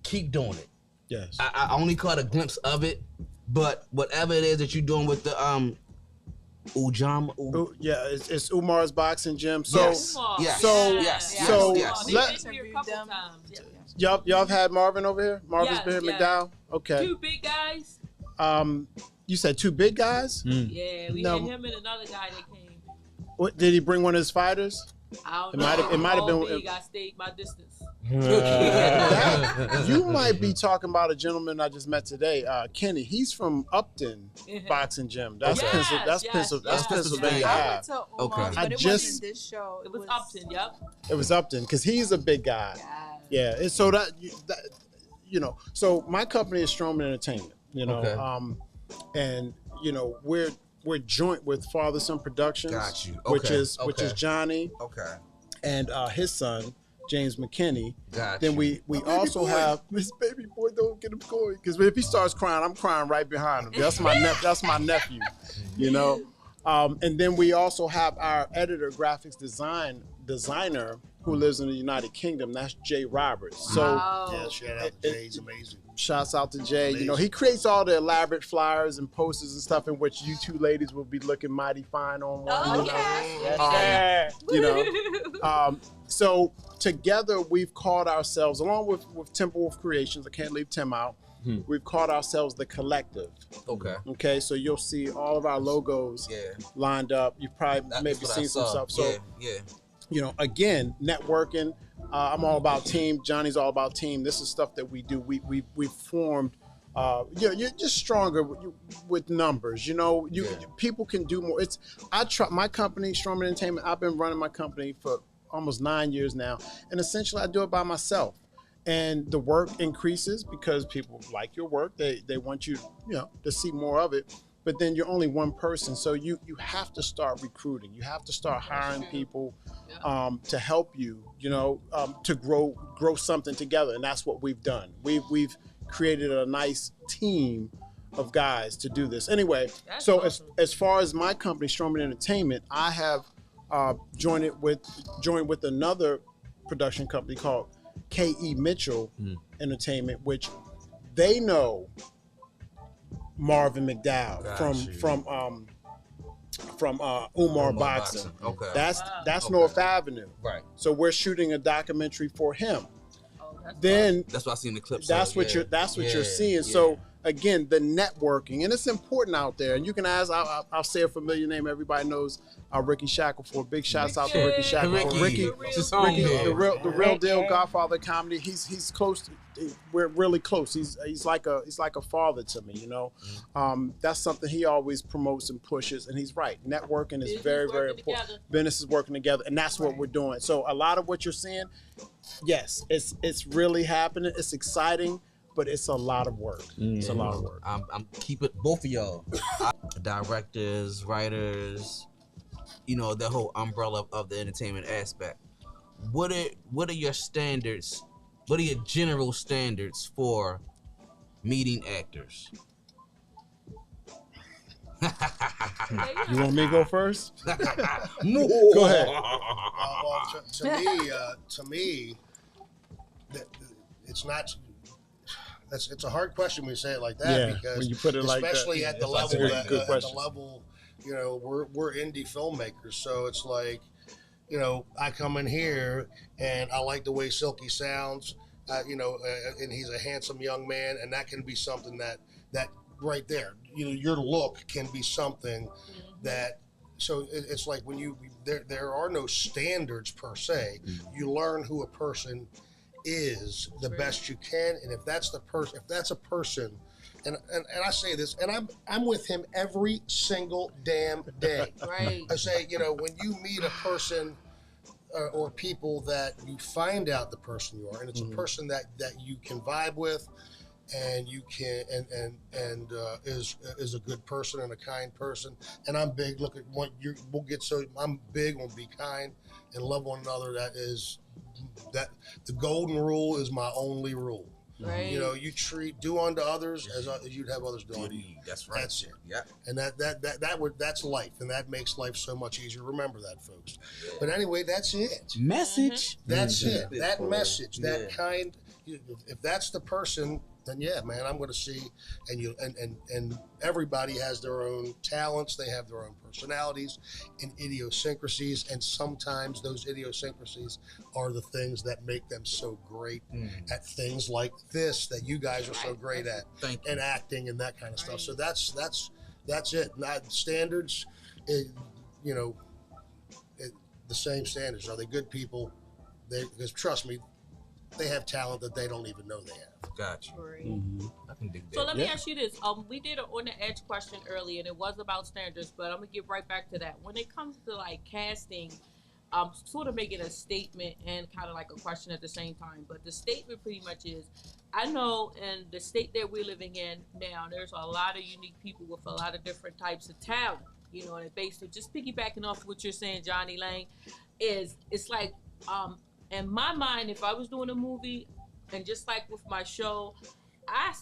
Keep doing it. Yes. I only caught a glimpse of it, but whatever it is that you're doing with the Yeah, it's Umar's boxing gym. So yes. Yes. So yes. so yes. They've been here a couple times. y'all have had Marvin over here? Marvin's Yes, been here, yes. McDowell? Okay. Two big guys. You said two big guys? Yeah, we No. had him and another guy that came. What, did he bring one of his fighters? I don't It know. might have been. Big. I stayed my distance. You might be talking about a gentleman I just met today, Kenny. He's from Upton Boxing Gym. That's Yes, Pennsylvania I Ave. went to Omar's, Okay. but I it just- wasn't this show. It was Upton, yep. It was Upton because he's a big guy. Yeah, it's so that so my company is Stroman Entertainment. Okay. And we're joint with Father Son Productions. Got you. Which Okay, is okay. Johnny Okay. and his son James McKinney. Got Then you. we also have this baby boy. Don't get him going because if he starts crying, I'm crying right behind him. That's my nephew. And then we also have our editor, graphics designer who lives in the United Kingdom. That's Jay Roberts. So Yeah, shout out to Jay. He's amazing. shouts out to Jay. He creates all the elaborate flyers and posters and stuff in which you two ladies will be looking mighty fine on one. So together we've called ourselves, along with Timberwolf Creations, I can't leave Tim out, we've called ourselves the Collective. Okay. Okay, so you'll see all of our logos lined up. You've probably maybe what I seen some saw. stuff. So again, networking. I'm all about team. Johnny's all about team. This is stuff that we do. We've formed. You're just stronger with numbers. People can do more. My company, Stroman Entertainment. I've been running my company for almost 9 years now, and essentially I do it by myself. And the work increases because people like your work. They want you, to see more of it. But then you're only one person, so you have to start recruiting. You have to start hiring people to help you, to grow something together, and that's what we've done. We've created a nice team of guys to do this. Anyway, so awesome. as far as my company, Stroman Entertainment, I have joined with another production company called K.E. Mitchell Entertainment, which they know Marvin McDowell from Umar Boxing. Okay. That's North Avenue. Right. So we're shooting a documentary for him. That's what I see in the clips. That's what you're seeing. So again, the networking, and it's important out there. And you can ask. I'll say a familiar name. Everybody knows Ricky Shackleford. Big shouts out to Ricky Shackleford. Ricky, the real deal, Godfather comedy. He's close. We're really close. He's like a father to me. That's something he always promotes and pushes. And he's right. Networking is very, very important. Business is working together, and that's what we're doing. So a lot of what you're seeing, yes, it's really happening. It's exciting. But it's a lot of work. It's a lot of work. I'm keeping both of y'all, directors, writers, the whole umbrella of the entertainment aspect. What are your standards? What are your general standards for meeting actors? You want me to go first? No. Go ahead. Well, to me, it's not. It's a hard question when you say it like that, because when you put it especially like that, at the level question. we're indie filmmakers, so it's like, I come in here and I like the way Silky sounds, and he's a handsome young man, and that can be something that right there, your look can be something that. So it's like when there are no standards per se. You learn who a person is the best you can, and if that's a person, and I say this, and I'm with him every single damn day. Right. I say, when you meet a person or people that you find out the person you are, and it's a person that you can vibe with, and you can and is a good person and a kind person. And I'm big. Look at what I'm big on be kind and love one another. That is that the golden rule is my only rule. Right. You know, you do unto others as you'd have others do unto you. That's right. That's it. Yeah. And that's life, and that makes life so much easier. Remember that, folks. But anyway, that's it. Message. That's it. That message. That kind. If that's the person, then yeah, man, I'm going to see. And everybody has their own talents. They have their own personalities and idiosyncrasies. And sometimes those idiosyncrasies are the things that make them so great at things like this that you guys are so great at, and acting and that kind of stuff. So that's it. Not standards, the same standards. Are they good people? Because trust me, they have talent that they don't even know they have. Gotcha. Right. I can dig that. So let me ask you this. We did an on the edge question earlier, and it was about standards, but I'm gonna get right back to that. When it comes to like casting, sort of making a statement and kind of like a question at the same time. But the statement pretty much is, I know in the state that we're living in now, there's a lot of unique people with a lot of different types of talent. You know, and basically just piggybacking off what you're saying, Johnny Lang, it's like in my mind, if I was doing a movie, and just like with my show, I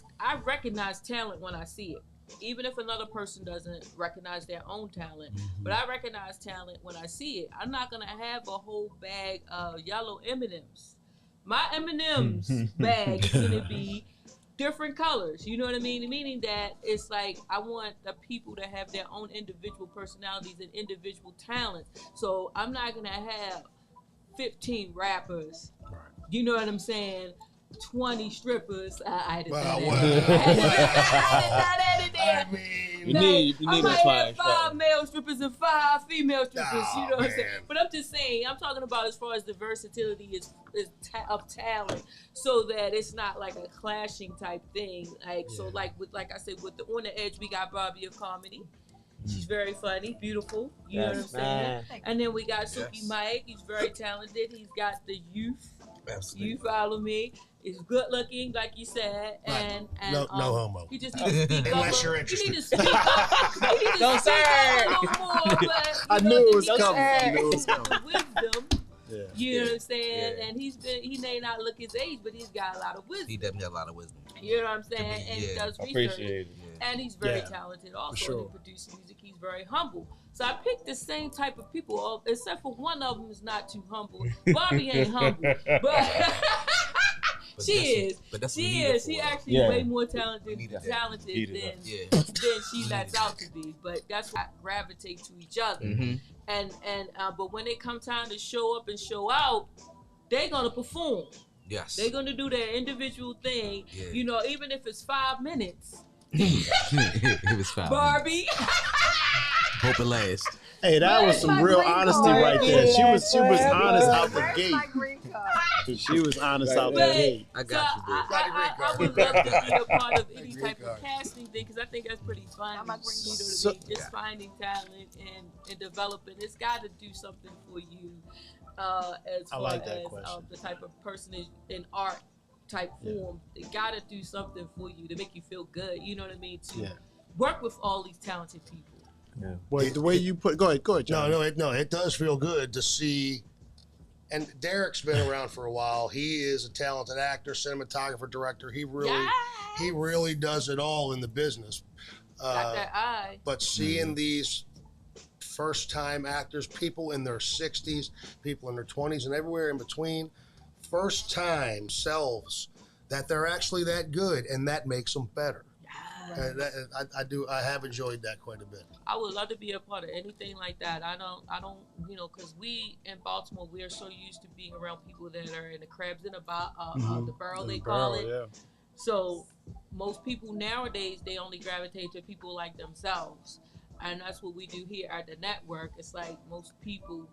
recognize talent when I see it. Even if another person doesn't recognize their own talent. But I recognize talent when I see it. I'm not going to have a whole bag of yellow M&Ms. My M&Ms bag is going to be different colors. You know what I mean? Meaning that it's like I want the people to have their own individual personalities and individual talents. So I'm not going to have 15 rappers. You know what I'm saying? 20 strippers. I did not edit there. I mean, you need have 5 male strippers and 5 female strippers. You know what I'm saying? But I'm just saying, I'm talking about as far as the versatility of talent, so that it's not like a clashing type thing. So like I said, with the On the Edge, we got Bobby of comedy. She's very funny, beautiful. You know what I'm saying? And then we got Suki Mike. He's very talented. He's got the youth. Absolutely. You follow me. He's good looking, like you said, and no homo. He just needs to speak up. Unless you're interested. He needs to speak up. He needs to speak up a little more. But I knew it was coming. Wisdom. You know what I'm saying? And he may not look his age, but he's got a lot of wisdom. He definitely got a lot of wisdom. You know what I'm saying? And he does research. Appreciate it. And he's very talented also. He produces music. He's very humble. So I picked the same type of people, except for one of them is not too humble. Barbie ain't humble, but she is. She is. She actually way more talented than she lets out to be. But that's why I gravitate to each other. But when it comes time to show up and show out, they're gonna perform. Yes. They're gonna do their individual thing. Yeah. You know, even if it's 5 minutes. It was 5 Barbie. Hope it lasts. Hey, that was some real honesty right there. She was honest out the gate. She was honest out the gate. I got you, dude. I would love to be a part of any type of casting thing because I think that's pretty fun. Just finding talent and developing. It's got to do something for you as far as the type of person in art type form. They got to do something for you to make you feel good. You know what I mean? To work with all these talented people. Yeah. Well, the way you put, go ahead, John. It does feel good to see. And Derek's been around for a while. He is a talented actor, cinematographer, director. He really does it all in the business. Got that eye. But seeing these first-time actors, people in their 60s, people in their 20s, and everywhere in between, first-time selves, that they're actually that good, and that makes them better. I have enjoyed that quite a bit. I would love to be a part of anything like that. I don't, because we in Baltimore, we are so used to being around people that are in the crabs in the barrel, they call it. Yeah. So most people nowadays, they only gravitate to people like themselves. And that's what we do here at the network. It's like most people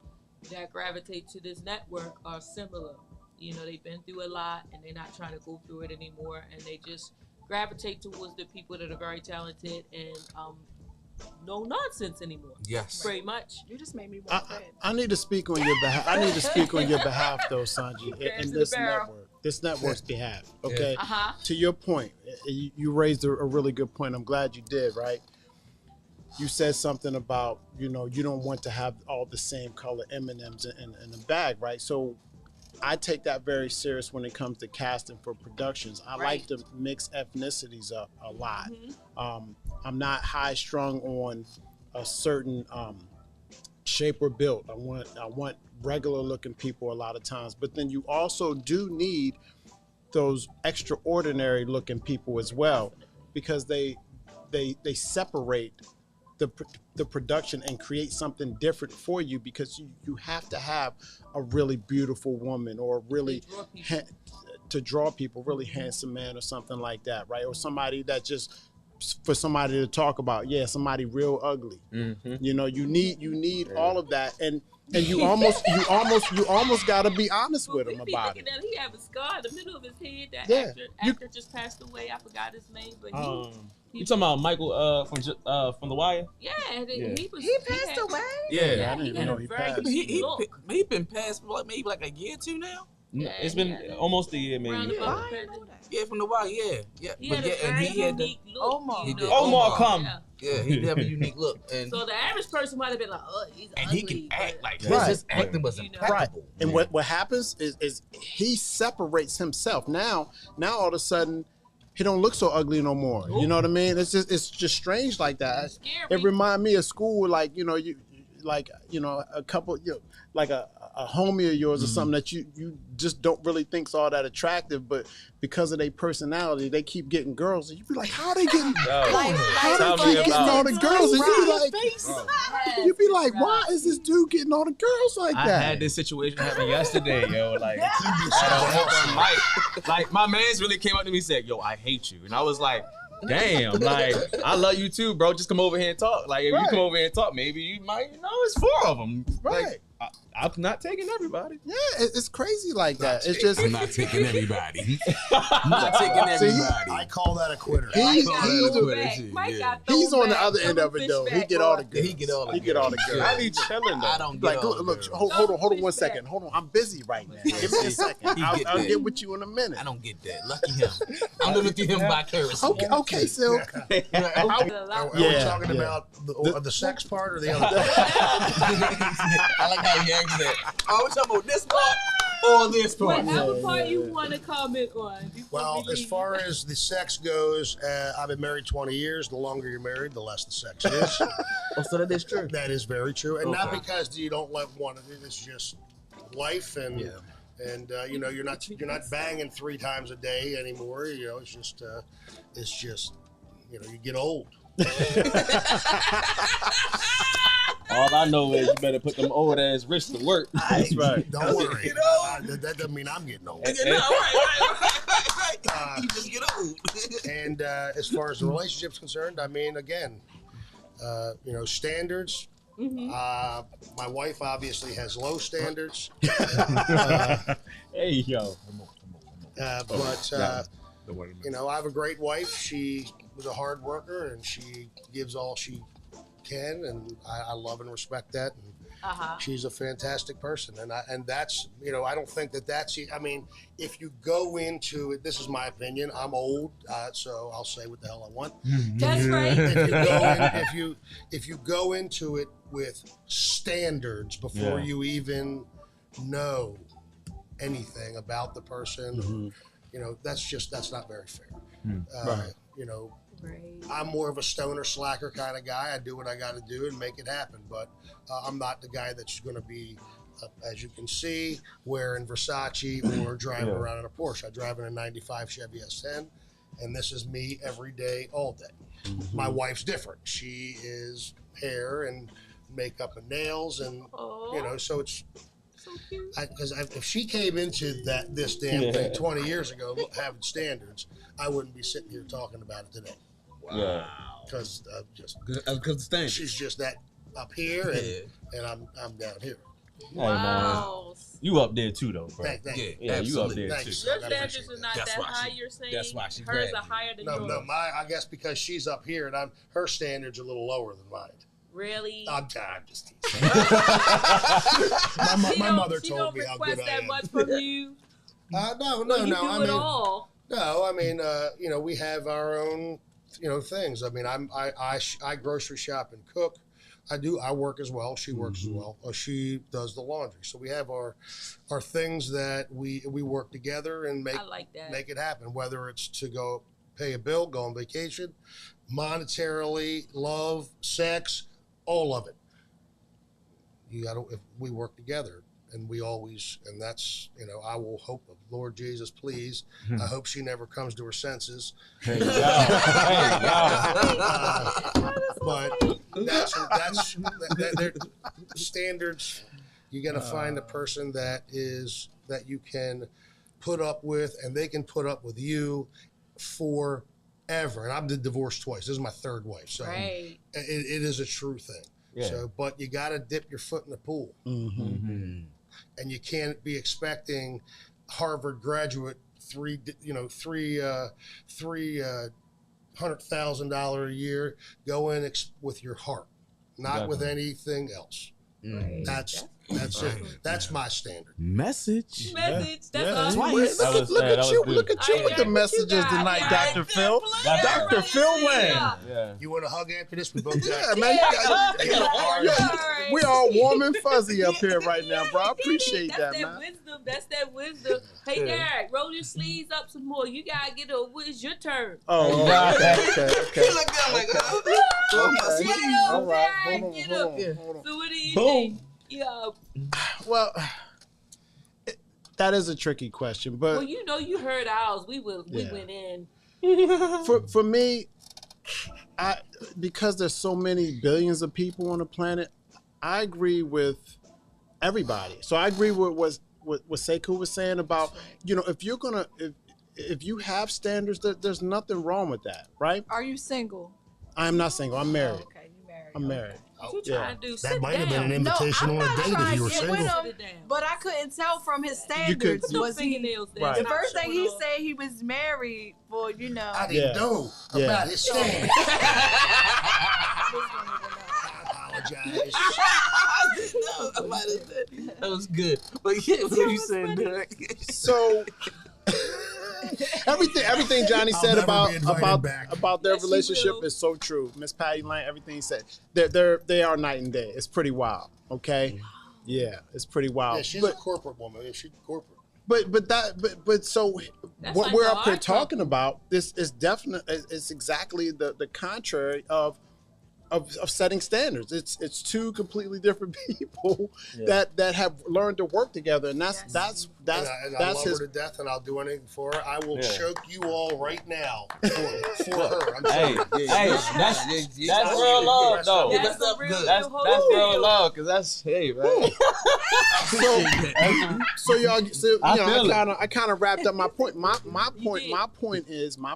that gravitate to this network are similar. You know, they've been through a lot and they're not trying to go through it anymore. And they just gravitate towards the people that are very talented and no nonsense anymore. Yes, very much. You just made me want friends. I need to speak on your behalf. I need to speak on your behalf, though, Sonji, in this network's behalf. Okay. To your point, you raised a really good point. I'm glad you did. Right. You said something about you don't want to have all the same color M&Ms in the bag, right? So I take that very serious when it comes to casting for productions. I like to mix ethnicities up a lot. I'm not high strung on a certain shape or build. I want regular looking people a lot of times, but then you also do need those extraordinary looking people as well, because they separate the production and create something different for you, because you have to have a really beautiful woman or really to draw people, really handsome man or something like that, right? Or somebody that just for somebody to talk about, somebody real ugly. You know, you need all of that, and you almost got to be honest with him about it. He have a scar in the middle of his head. That actor just passed away. I forgot his name, but you talking about Michael from The Wire? Yeah, he passed away. Yeah, I didn't know he passed. He been passed for maybe like a year or two now. It's been almost a year, maybe. Yeah, from The Wire. Yeah. He had a very unique look. Omar come. Yeah, he have a unique look, and so the average person might have been like, "Oh, he's ugly." He can act like this. His acting was impeccable. Right. And what happens is he separates himself. Now all of a sudden, he don't look so ugly no more. You know what I mean? It's just strange like that. It remind me of school, like a couple, like a homie of yours or something that you just don't really think's all that attractive, but because of their personality, they keep getting girls, and you be like, how are they getting? How they getting all the girls? And you be like, why is this dude getting all the girls like that? I had this situation happen yesterday, yo. Like, like my man's really came up to me and said, "Yo, I hate you," and I was like, damn, like, I love you too, bro. Just come over here and talk. Like, if you come over here and talk, maybe you might, it's 4 of them. Right. Like, I'm not taking everybody. Yeah, it's crazy like that. It's just I'm not taking everybody. I'm not taking everybody. I call that a quitter. He's on the other end of it though. He get all the girls. He get all the girls. I be chilling though. I don't like, get all look, the hold on 1 second. Hold on, I'm busy right now. Give me a second. I'll get with you in a minute. I don't get that. Lucky him. I'm living through him vicariously. Okay, Silk. Are we talking about the sex part or the other part? I like how you asked that. Are we talking about this part or this part? Whatever part you want to comment on. Well, as far as the sex goes, I've been married 20 years. The longer you're married, the less the sex is. Oh, so that is true. That is very true. And not because you don't love one of it. It's just life, and you're not banging 3 times a day anymore. It's just you get old. All I know is you better put them old ass wrists to work. That's right. Don't worry. That doesn't mean I'm getting old. Right. You just get old. And as far as the relationship's concerned, I mean, again, standards. My wife obviously has low standards. Hey, yo. But I have a great wife. She was a hard worker, and she gives all she can, and I love and respect that. And she's a fantastic person, and that's I don't think that's. I mean, if you go into it, this is my opinion. I'm old, so I'll say what the hell I want. That's right. If you go into it with standards before you even know anything about the person, that's not very fair. Right. I'm more of a stoner slacker kind of guy. I do what I got to do and make it happen. But I'm not the guy that's going to be, as you can see, wearing Versace or driving around in a Porsche. I drive in a 95 Chevy S10, and this is me every day, all day. My wife's different. She is hair and makeup and nails, and so it's. So cute. Because if she came into this damn thing 20 years ago having standards, I wouldn't be sitting here talking about it today. Wow. Because the standards. She's just that up here, and I'm down here. Wow. You up there too, though, bro. Thank you. Yeah, you up there too. Your standards is not that high. You're saying that's why she hers grabbed are higher than yours. No, I guess because she's up here, and her standards are a little lower than mine. Really? I'm just teasing. my mother told me how good I am. She don't request that much from you? No. You do it all. No, I mean, we have our own, things. I mean, I grocery shop and cook. I do. I work as well. She works as well. She does the laundry. So we have our things that we work together and make it happen. Whether it's to go pay a bill, go on vacation, monetarily, love, sex, all of it. If we work together. And we always, and that's, I will hope, Lord Jesus, please. I hope she never comes to her senses. Hey, but that's standards. You got to find a person that you can put up with, and they can put up with you forever. And I've been divorced twice. This is my third wife, so it is a true thing. Yeah. So, but you got to dip your foot in the pool. And you can't be expecting Harvard graduate $300,000 a year go in with your heart, not with anything else. That's it. That's my standard. Message. That's awesome. Look at you with the messages tonight, Dr. Phil. Dr. Phil Wayne. Yeah. You want to hug after this? We both got man. We all warm and fuzzy up here right now, bro. I appreciate that, man. That's that wisdom. Hey, Derek, roll your sleeves up some more. You gotta get it's your turn. Oh, okay. He looked down like, all right. Hold on. So what do you think? Yeah. Well, that is a tricky question, but you heard ours. We went in. For me, because there's so many billions of people on the planet, I agree with everybody. So I agree with what Sekou was saying about if you're gonna if you have standards, there's nothing wrong with that, right? Are you single? I'm not single. I'm married. Oh, okay, you married. I'm married. That might have been an invitation on a date if you were single. But I couldn't tell from his standards. Right. The first thing he said, he was married for, I didn't know about his standards. I apologize. I didn't know. I might have said that was good. But what you saying, Derek? So everything Johnny said about their relationship is so true. Miss Patty Lane, everything he said, they are night and day. It's pretty wild. Okay, yeah, it's pretty wild. Yeah, she's a corporate woman. She's corporate. But so that's what like we're up here talking about, this is definitely it's exactly the contrary of setting standards. It's two completely different people that have learned to work together, and that's I love her to death, and I'll do anything for her. I will choke you all right now for her. I'm sorry. That's real love, though. That's real love, because that's man. So y'all, I kind of wrapped up my point. My point is, I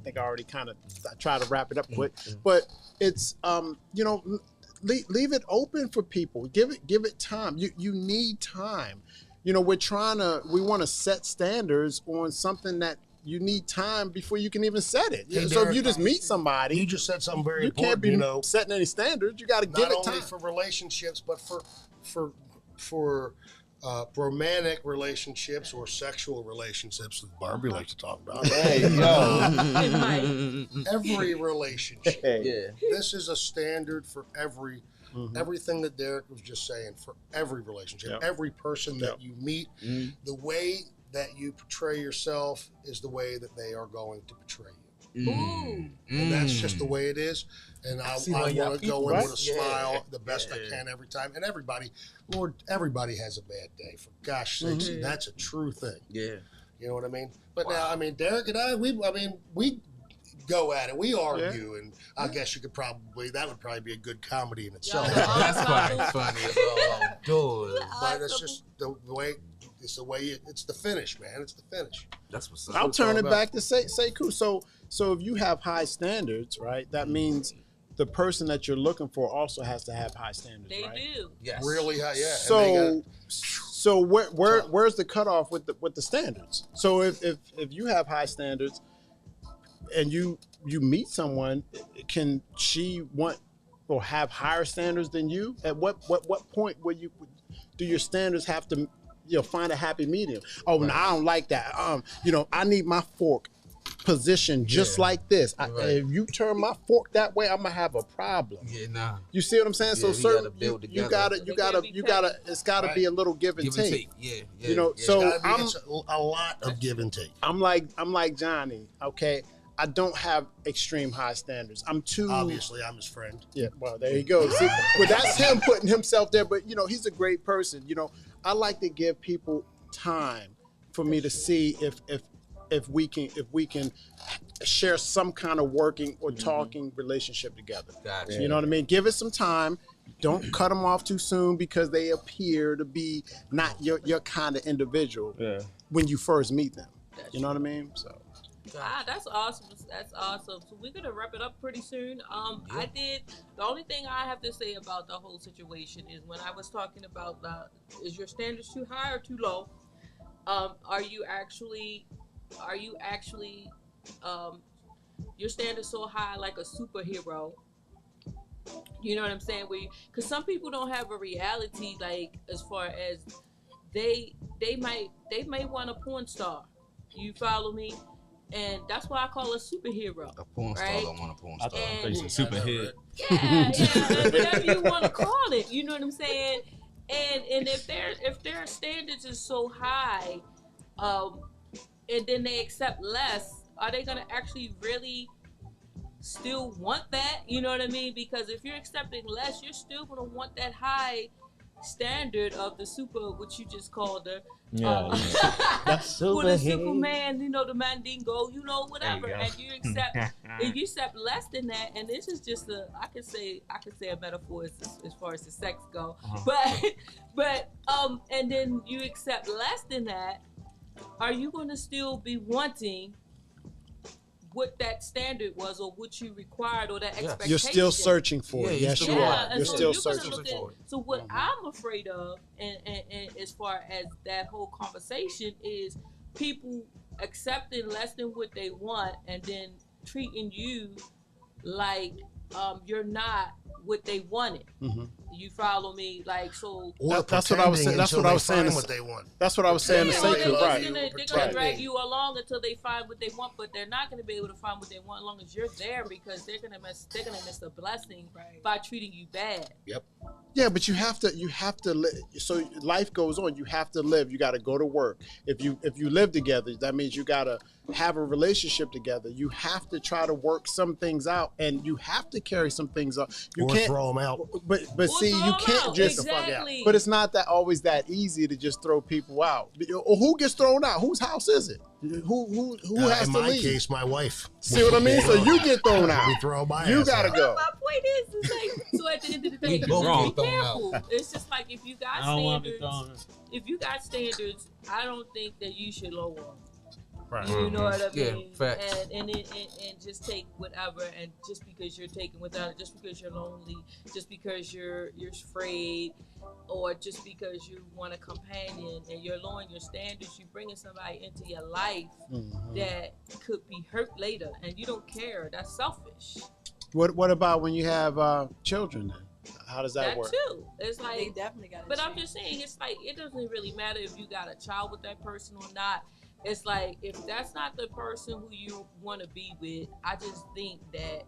think I already kind of tried to wrap it up quick, but it's leave it open for people. Give it time. You need time. We want to set standards on something that you need time before you can even set it. Hey, so Derek, if you just meet somebody, you just said something very important. You can't be setting any standards. You got to give it time. Not only for relationships, but for romantic relationships or sexual relationships that Barbie likes to talk about. Every relationship. This is a standard for everything that Derek was just saying, for every relationship. Every person that you meet, the way that you portray yourself is the way that they are going to portray you. And that's just the way it is. And I want to go in with a smile the best I can every time. And everybody has a bad day, for gosh sakes. And that's a true thing. Yeah. You know what I mean? But now, Derek and I, we go at it. We argue, and I guess that would probably be a good comedy in itself. That's funny as all outdoors. But it's just the way, it's the finish, man. It's the finish. That's what's up. I'll turn it back to Sekou. So if you have high standards, right, that means the person that you're looking for also has to have high standards, right? They do. Yes. Really high, yeah. So where's the cutoff with the standards? So if you have high standards and you meet someone, can she want or have higher standards than you? At what point do your standards have to find a happy medium? Oh, no, I don't like that. I need my fork positioned just like this. If you turn my fork that way, I'm gonna have a problem. Yeah, nah. You see what I'm saying? Yeah, so certain you gotta it's gotta be a little give and take. Yeah, you know, so I'm a lot of give and take. I'm like Johnny. Okay, I don't have extreme high standards. I'm too obviously I'm his friend. Yeah, well there you go. See, but that's him putting himself there. But you know, he's a great person. You know, I like to give people time for me to see if we can share some kind of working or talking relationship together. Gotcha. You know what I mean? Give it some time. Don't cut them off too soon because they appear to be not your kind of individual when you first meet them. You know what I mean? So. That's awesome. That's awesome. So we're gonna wrap it up pretty soon. The only thing I have to say about the whole situation is when I was talking about is your standards too high or too low? Are you actually your standards so high like a superhero? You know what I'm saying? Because some people don't have a reality, like as far as they may want a porn star. You follow me? And that's why I call a superhero. A porn star don't want a porn star. I think it's a superhero. Yeah, whatever you want to call it. You know what I'm saying? And if their standards is so high, and then they accept less, are they gonna actually really still want that? You know what I mean? Because if you're accepting less, you're still gonna want that high standard of the super, what you just called her. That's super. With a Superman, you know, the Mandingo, you know, whatever. And you accept, if you accept less than that, and this is just I could say a metaphor as far as the sex go, but and then you accept less than that, are you going to still be wanting what that standard was or what you required or that expectation? You're still searching for it. Yes, you are. You're still searching for it. So what I'm afraid of, and as far as that whole conversation, is people accepting less than what they want and then treating you like you're not what they wanted. You follow me? Like, so that's what I was saying. That's what I was saying. What they want. That's what I was saying. They're gonna drag you along until they find what they want, but they're not gonna be able to find what they want as long as you're there, because they're gonna miss the blessing by treating you bad. Yep. Yeah, but you have to live. So life goes on. You have to live. You got to go to work. If you live together, that means you got to have a relationship together. You have to try to work some things out, and you have to carry some things up. You can't throw them out. But see, you can't just the fuck out. But it's not that always that easy to just throw people out. Or who gets thrown out? Whose house is it? Who has to leave? In my case, my wife. See what I mean? So you get thrown out. We throw my you ass gotta out. go. My point is like, so at the end of the day, be careful. It's just like if you got standards, I don't think that you should lower them. Right. You know what I mean? Yeah, facts. And just take whatever, and just because you're taking without it, just because you're lonely, just because you're afraid, or just because you want a companion and you're lowering your standards, you're bringing somebody into your life that could be hurt later, and you don't care. That's selfish. What about when you have children then? How does that work? That too. It's like, they definitely got. But I'm just saying, it's like, it doesn't really matter if you got a child with that person or not. It's like, if that's not the person who you want to be with, I just think that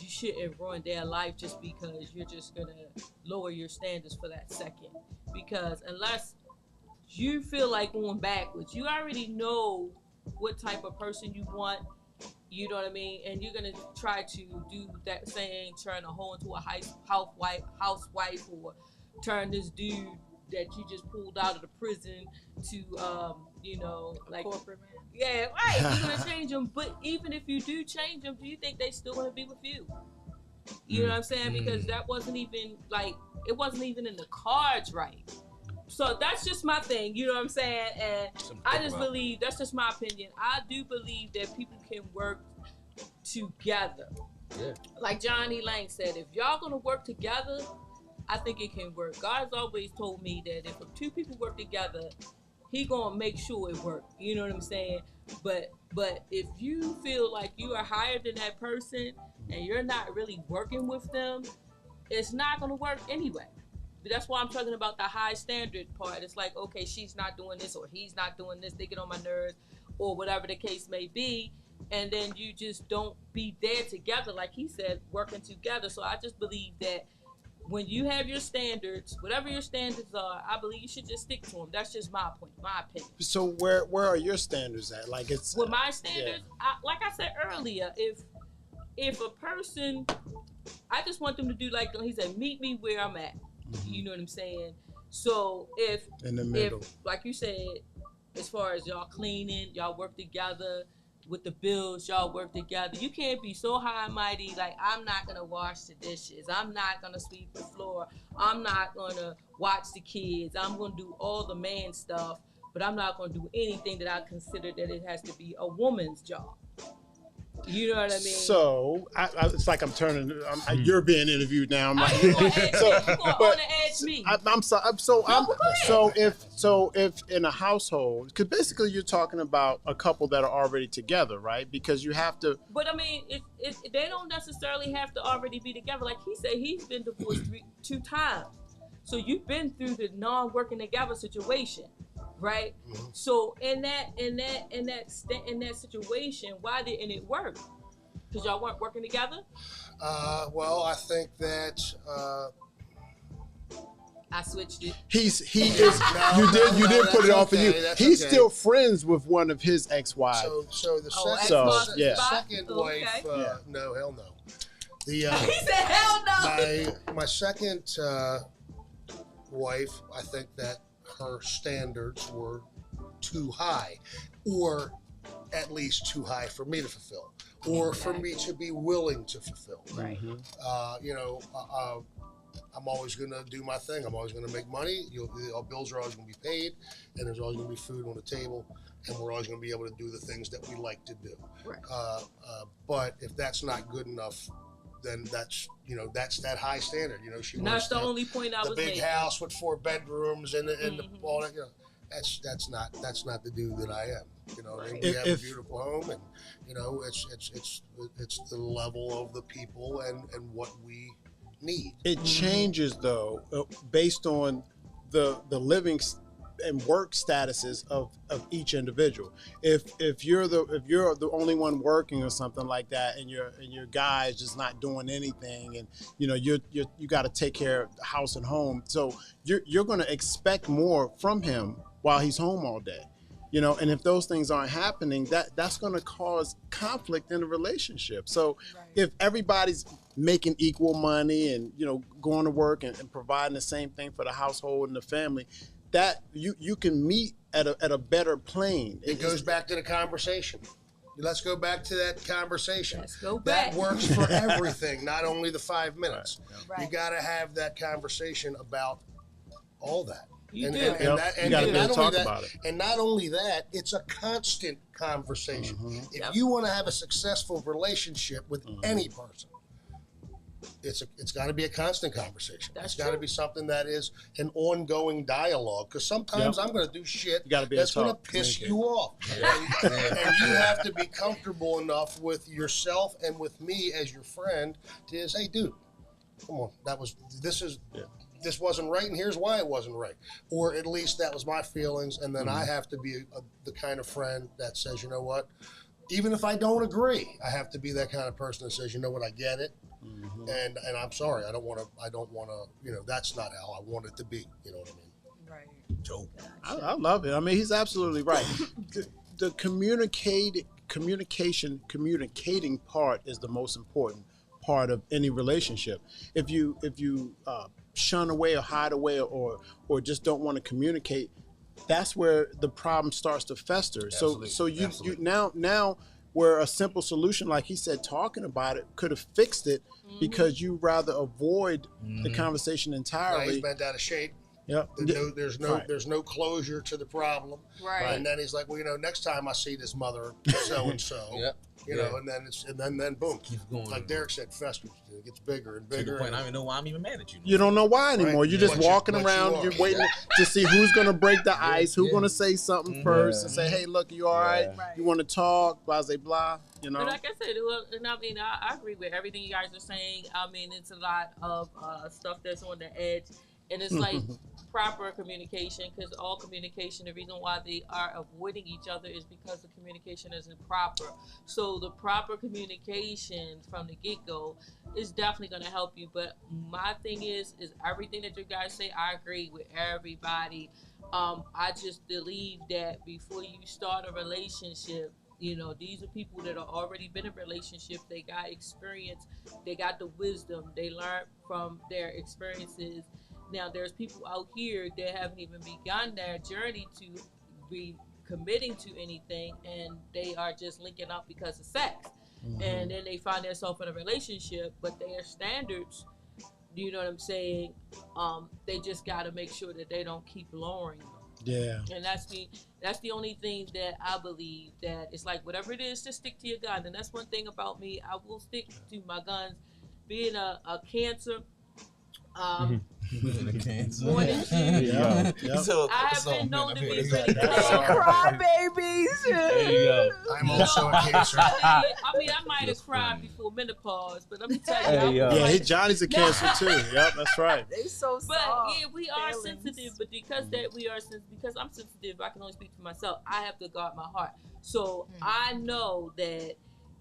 you shouldn't ruin their life just because you're just going to lower your standards for that second. Because unless you feel like going backwards, you already know what type of person you want, you know what I mean? And you're going to try to do that saying, turn a hoe into a housewife, or turn this dude that you just pulled out of the prison to, you know, like corporate man. Yeah, right. You're gonna change them, but even if you do change them, do you think they still gonna be with you? You know what I'm saying? Because that wasn't even it wasn't even in the cards, right? So that's just my thing. You know what I'm saying? And I just believe, that's just my opinion. I do believe that people can work together. Yeah. Like Johnny Lang said, if y'all gonna work together, I think it can work. God's always told me that if two people work together, He gonna make sure it works. You know what I'm saying? But if you feel like you are higher than that person and you're not really working with them, it's not gonna work anyway. But that's why I'm talking about the high standard part. It's like, okay, she's not doing this or he's not doing this. They get on my nerves, or whatever the case may be. and then you just don't be there together, like he said, working together. So I just believe that when you have your standards, whatever your standards are, I believe you should just stick to them. That's just my opinion. So where are your standards at? Like it's with my standards, like I said earlier, if a person, I just want them to do like he said, meet me where I'm at. You know what I'm saying? So if in the middle, like you said, as far as y'all cleaning, y'all work together. With the bills, y'all work together. You can't be so high and mighty, like, I'm not gonna wash the dishes, I'm not gonna sweep the floor, I'm not gonna watch the kids, I'm gonna do all the man stuff, but I'm not gonna do anything that I consider that it has to be a woman's job. You know what I mean? So it's like I'm turning. You're being interviewed now. I'm like, you gonna edge me. So if in a household, because basically you're talking about a couple that are already together, right? Because you have to. But I mean, they don't necessarily have to already be together. Like he said, he's been divorced 2 times. So you've been through the non-working together situation. Right, so in that situation, why didn't it work? Because y'all weren't working together. Well, I think that I switched it. He is. You did put it off of you. He's still friends with one of his ex-wives. So the second wife. No, hell no. He said hell no. My second wife, I think that her standards were too high, or at least too high for me to fulfill, or for me to be willing to fulfill. Right. I'm always going to do my thing. I'm always going to make money. Our bills are always going to be paid, and there's always going to be food on the table, and we're always going to be able to do the things that we like to do. Right. But if that's not good enough, then that's that high standard. She and that's the only point I was making. The big house with 4 bedrooms and all that. That's not the dude that I am. Right. We have a beautiful home, and it's the level of the people and what we need. It changes though based on the living and work statuses of each individual. If you're the only one working or something like that, and your guy is just not doing anything, and you got to take care of the house and home, so you're going to expect more from him while he's home all day, and if those things aren't happening, that's going to cause conflict in the relationship. So if everybody's making equal money and going to work and providing the same thing for the household and the family, that you can meet at a better plane. It goes back to the conversation. Let's go back to that conversation. Let's go back. That works for everything, not only the 5 minutes. Right. You got to have that conversation about all that. You do. You got to be able to talk about it. And not only that, it's a constant conversation. If you want to have a successful relationship with any person, it's got to be a constant conversation. It's got to be something that is an ongoing dialogue. Because sometimes I'm going to do shit that's going to piss you off, and you have to be comfortable enough with yourself and with me as your friend to say, "Hey, dude, come on, this wasn't right, and here's why it wasn't right." Or at least that was my feelings, and then I have to be the kind of friend that says, "You know what? Even if I don't agree, I have to be that kind of person that says, you know what, I get it. And I'm sorry, I don't want to, that's not how I want it to be. You know what I mean? Right. Joe. I love it. I mean, he's absolutely right. The communicating part is the most important part of any relationship. If you shun away or hide away or just don't want to communicate, that's where the problem starts to fester. Absolutely. So you now where a simple solution, like he said, talking about it could have fixed it, because you rather avoid the conversation entirely. Now he's bent out of shape. Yep. There's no closure to the problem. Right. And then he's like, well, next time I see this mother so and so, and then boom, Keeps going. like Derek said, festers. It gets bigger and To bigger. the point, I don't even know why I'm even mad at you. You don't know why anymore. Right. You're just But you- walking but you around. are. You're waiting to see who's going to break the ice, who's going to say something first, and say, "Hey, look, you all right? Right. You want to talk?" Blah, blah, blah. But like I said, I agree with everything you guys are saying. I mean, it's a lot of stuff that's on the edge. And it's like proper communication, because all communication, the reason why they are avoiding each other is because the communication isn't proper. So the proper communication from the get-go is definitely going to help you. But my thing is everything that you guys say, I agree with everybody. I just believe that before you start a relationship, you know, these are people that are already been in a relationship. They got experience. They got the wisdom. They learned from their experiences. Now, there's people out here that haven't even begun their journey to be committing to anything, and they are just linking up because of sex. And then they find themselves in a relationship, but their standards, you know what I'm saying, they just got to make sure that they don't keep lowering them. Yeah. And that's the only thing that I believe, that it's like, whatever it is, just stick to your gun. And that's one thing about me. I will stick to my guns. Being a Cancer, Being a Cancer. More than you. So, I have been known to be really Cry babies. There you go. I'm also a Cancer. I mean, I might have cried before menopause, but let me tell you, Yeah, Johnny's a Cancer too. Yep, that's right. They so But soft. yeah, we are sensitive. But because because I'm sensitive, I can only speak for myself. I have to guard my heart. So I know that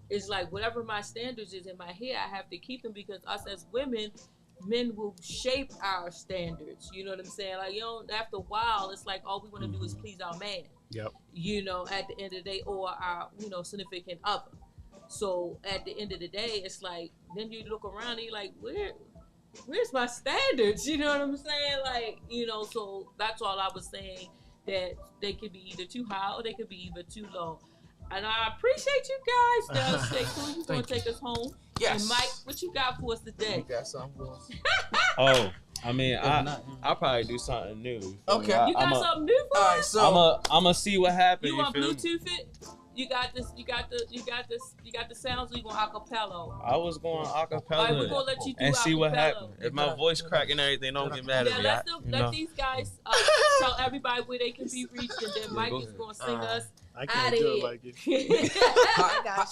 it's like whatever my standards is in my head, I have to keep them, because us as women, men will shape our standards. You know what I'm saying? Like, you know, after a while, it's like all we want to do is please our man. Yep. You know, at the end of the day, or our, you know, significant other. So at the end of the day, it's like, then you look around and you're like, where's my standards? You know what I'm saying? Like, you know, so that's all I was saying, that they could be either too high or they could be either too low. And I appreciate you guys. Now, Sekou, you gonna take us home? Yes. And Mike, what you got for us today? You got something for us? Oh, I mean, I'll probably do something new. Okay. You got something new for All right, us? so I'm gonna see what happens. You want feel me? Bluetooth it? You got the sounds, or you want acapella? I was going All right, we're acapella gonna let you do and see what acapella. happens. If my voice crack and everything, don't get mad at Yeah, me. let these guys tell everybody where they can be reached, and then Mike is gonna sing us I out can't of do it here. like you. how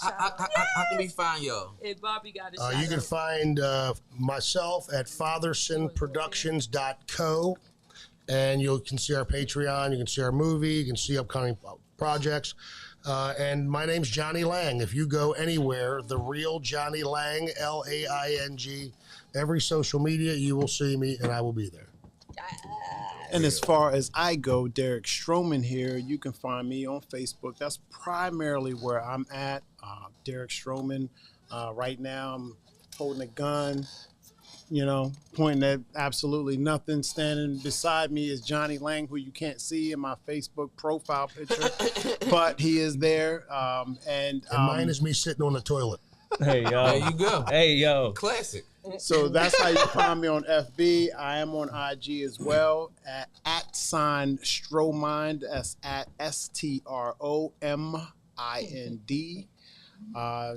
can we find y'all? And Bobby got a shout You can out. find myself at fathersonproductions.co, and you can see our Patreon, you can see our movie, you can see upcoming projects. And my name's Johnny Lang. If you go anywhere, the real Johnny Lang, Laing, every social media, you will see me, and I will be there. And as far as I go, Derek Stroman here. You can find me on Facebook. That's primarily where I'm at. Derek Stroman. Right now, I'm holding a gun, you know, pointing at absolutely nothing. Standing beside me is Johnny Lang, who you can't see in my Facebook profile picture, but he is there. And mine is me sitting on the toilet. Hey yo. There you go. Hey yo. Classic. So that's how you find me on FB. I am on IG as well at @Stromind. That's at STROMIND. I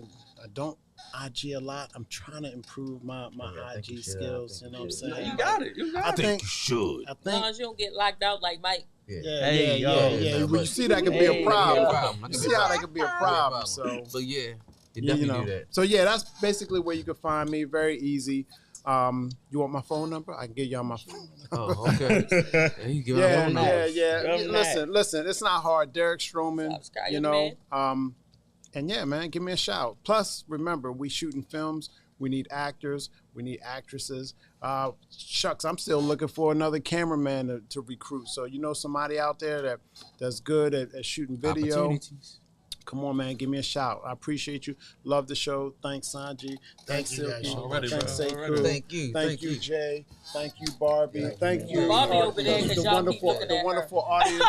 don't IG a lot. I'm trying to improve my IG skills. You know what I'm saying? You got it. You got I it. think You should. I As long think. as you don't get locked out like Mike. Hey, yo. Yeah. Well, you see, that could be a problem. You see how that could be a problem. So yeah, you you definitely know. do that. So yeah, that's basically where you can find me. Very easy. You want my phone number? I can give y'all my phone number. Oh, okay. You give Yeah. Give 'em Listen, it's not hard. Derek Stroman, Subscribe, you know. man. And yeah, man, give me a shout. Plus, remember, we shooting films. We need actors. We need actresses. Shucks, I'm still looking for another cameraman to recruit. So you know somebody out there that's good at shooting video. Opportunities. Come on, man, give me a shout. I appreciate you. Love the show. Thanks, Sanji. Thanks, you guys Silky. so much. Thanks, Already, Sekou. bro. Thank you. Thank you, Jay. Thank you, Barbie. Thank you, Barbie over there, 'cause the y'all wonderful, keep looking the at wonderful audience.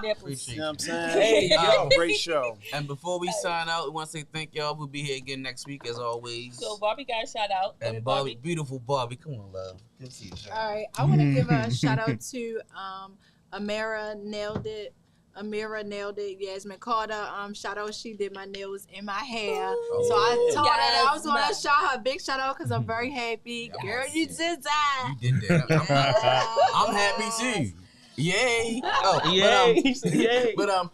Nipples. You know what I'm saying? Hey, yo. Great show. And before we sign out, we want to say thank y'all. We'll be here again next week as always. So Barbie got a shout out. And Bobby, beautiful Bobby, come on, love. Good to see you. All right, I want to give a shout out to Amira Nailed It. Yasmin Carter. Shout out, she did my nails and my hair. So I told her that I was going to shout her a big shout out because I'm very happy. Girl, you did that. You did that. I'm happy too. Yay! Oh, Yay. Yay. But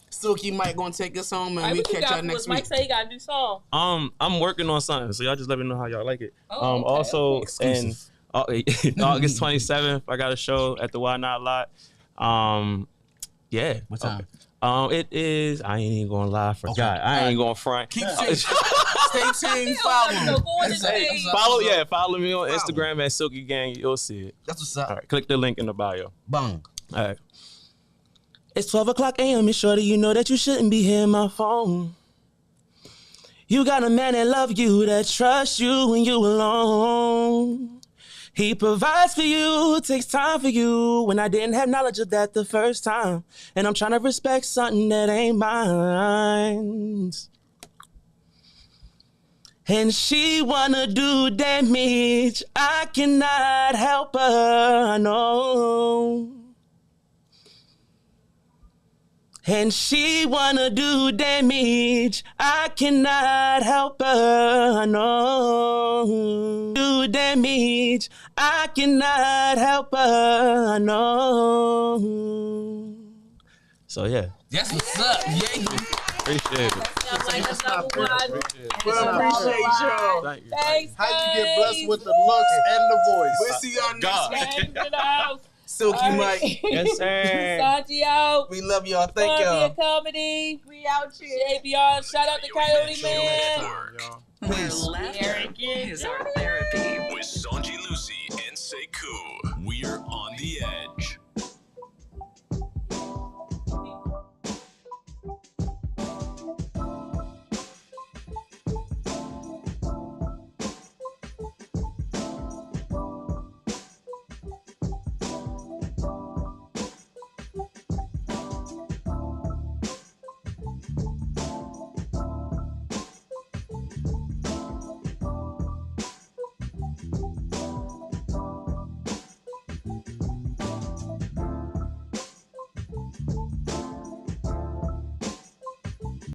Silky Mike gonna take us home, and we catch y'all next Mike week. say he got a new song. I'm working on something, so y'all just let me know how y'all like it. Oh, okay, Also, okay. and Exclusive. August 27th, I got a show at the Why Not Lot. Yeah. What time? It is. I ain't even gonna lie. I forgot. I ain't gonna front. Keep stay tuned. Follow. Follow me on Instagram at Silky Gang. You'll see it. That's what's up. All right, click the link in the bio. Bang. All right. It's 12 o'clock a.m. and shorty, you know that you shouldn't be here on my phone. You got a man that love you, that trusts you when you alone. He provides for you, takes time for you, when I didn't have knowledge of that the first time. And I'm trying to respect something that ain't mine. And she wanna do damage, I cannot help her, I know. And she wanna do damage, I cannot help her, I know. Do damage, I cannot help her, I know. So yeah. That's what's up, yeah. Appreciate it. That's number one. Well, appreciate y'all. Thank you. Thanks, How'd you get blessed with the looks and the voice? We'll see y'all next week. Silky All Mike. Yes, sir. Sonji out. We love y'all. Thank y'all. Comedy. We out here. JBR. Shout out to Coyote Man. Peace. Laughter is our therapy. With Sonji, Lucy, and Sekou.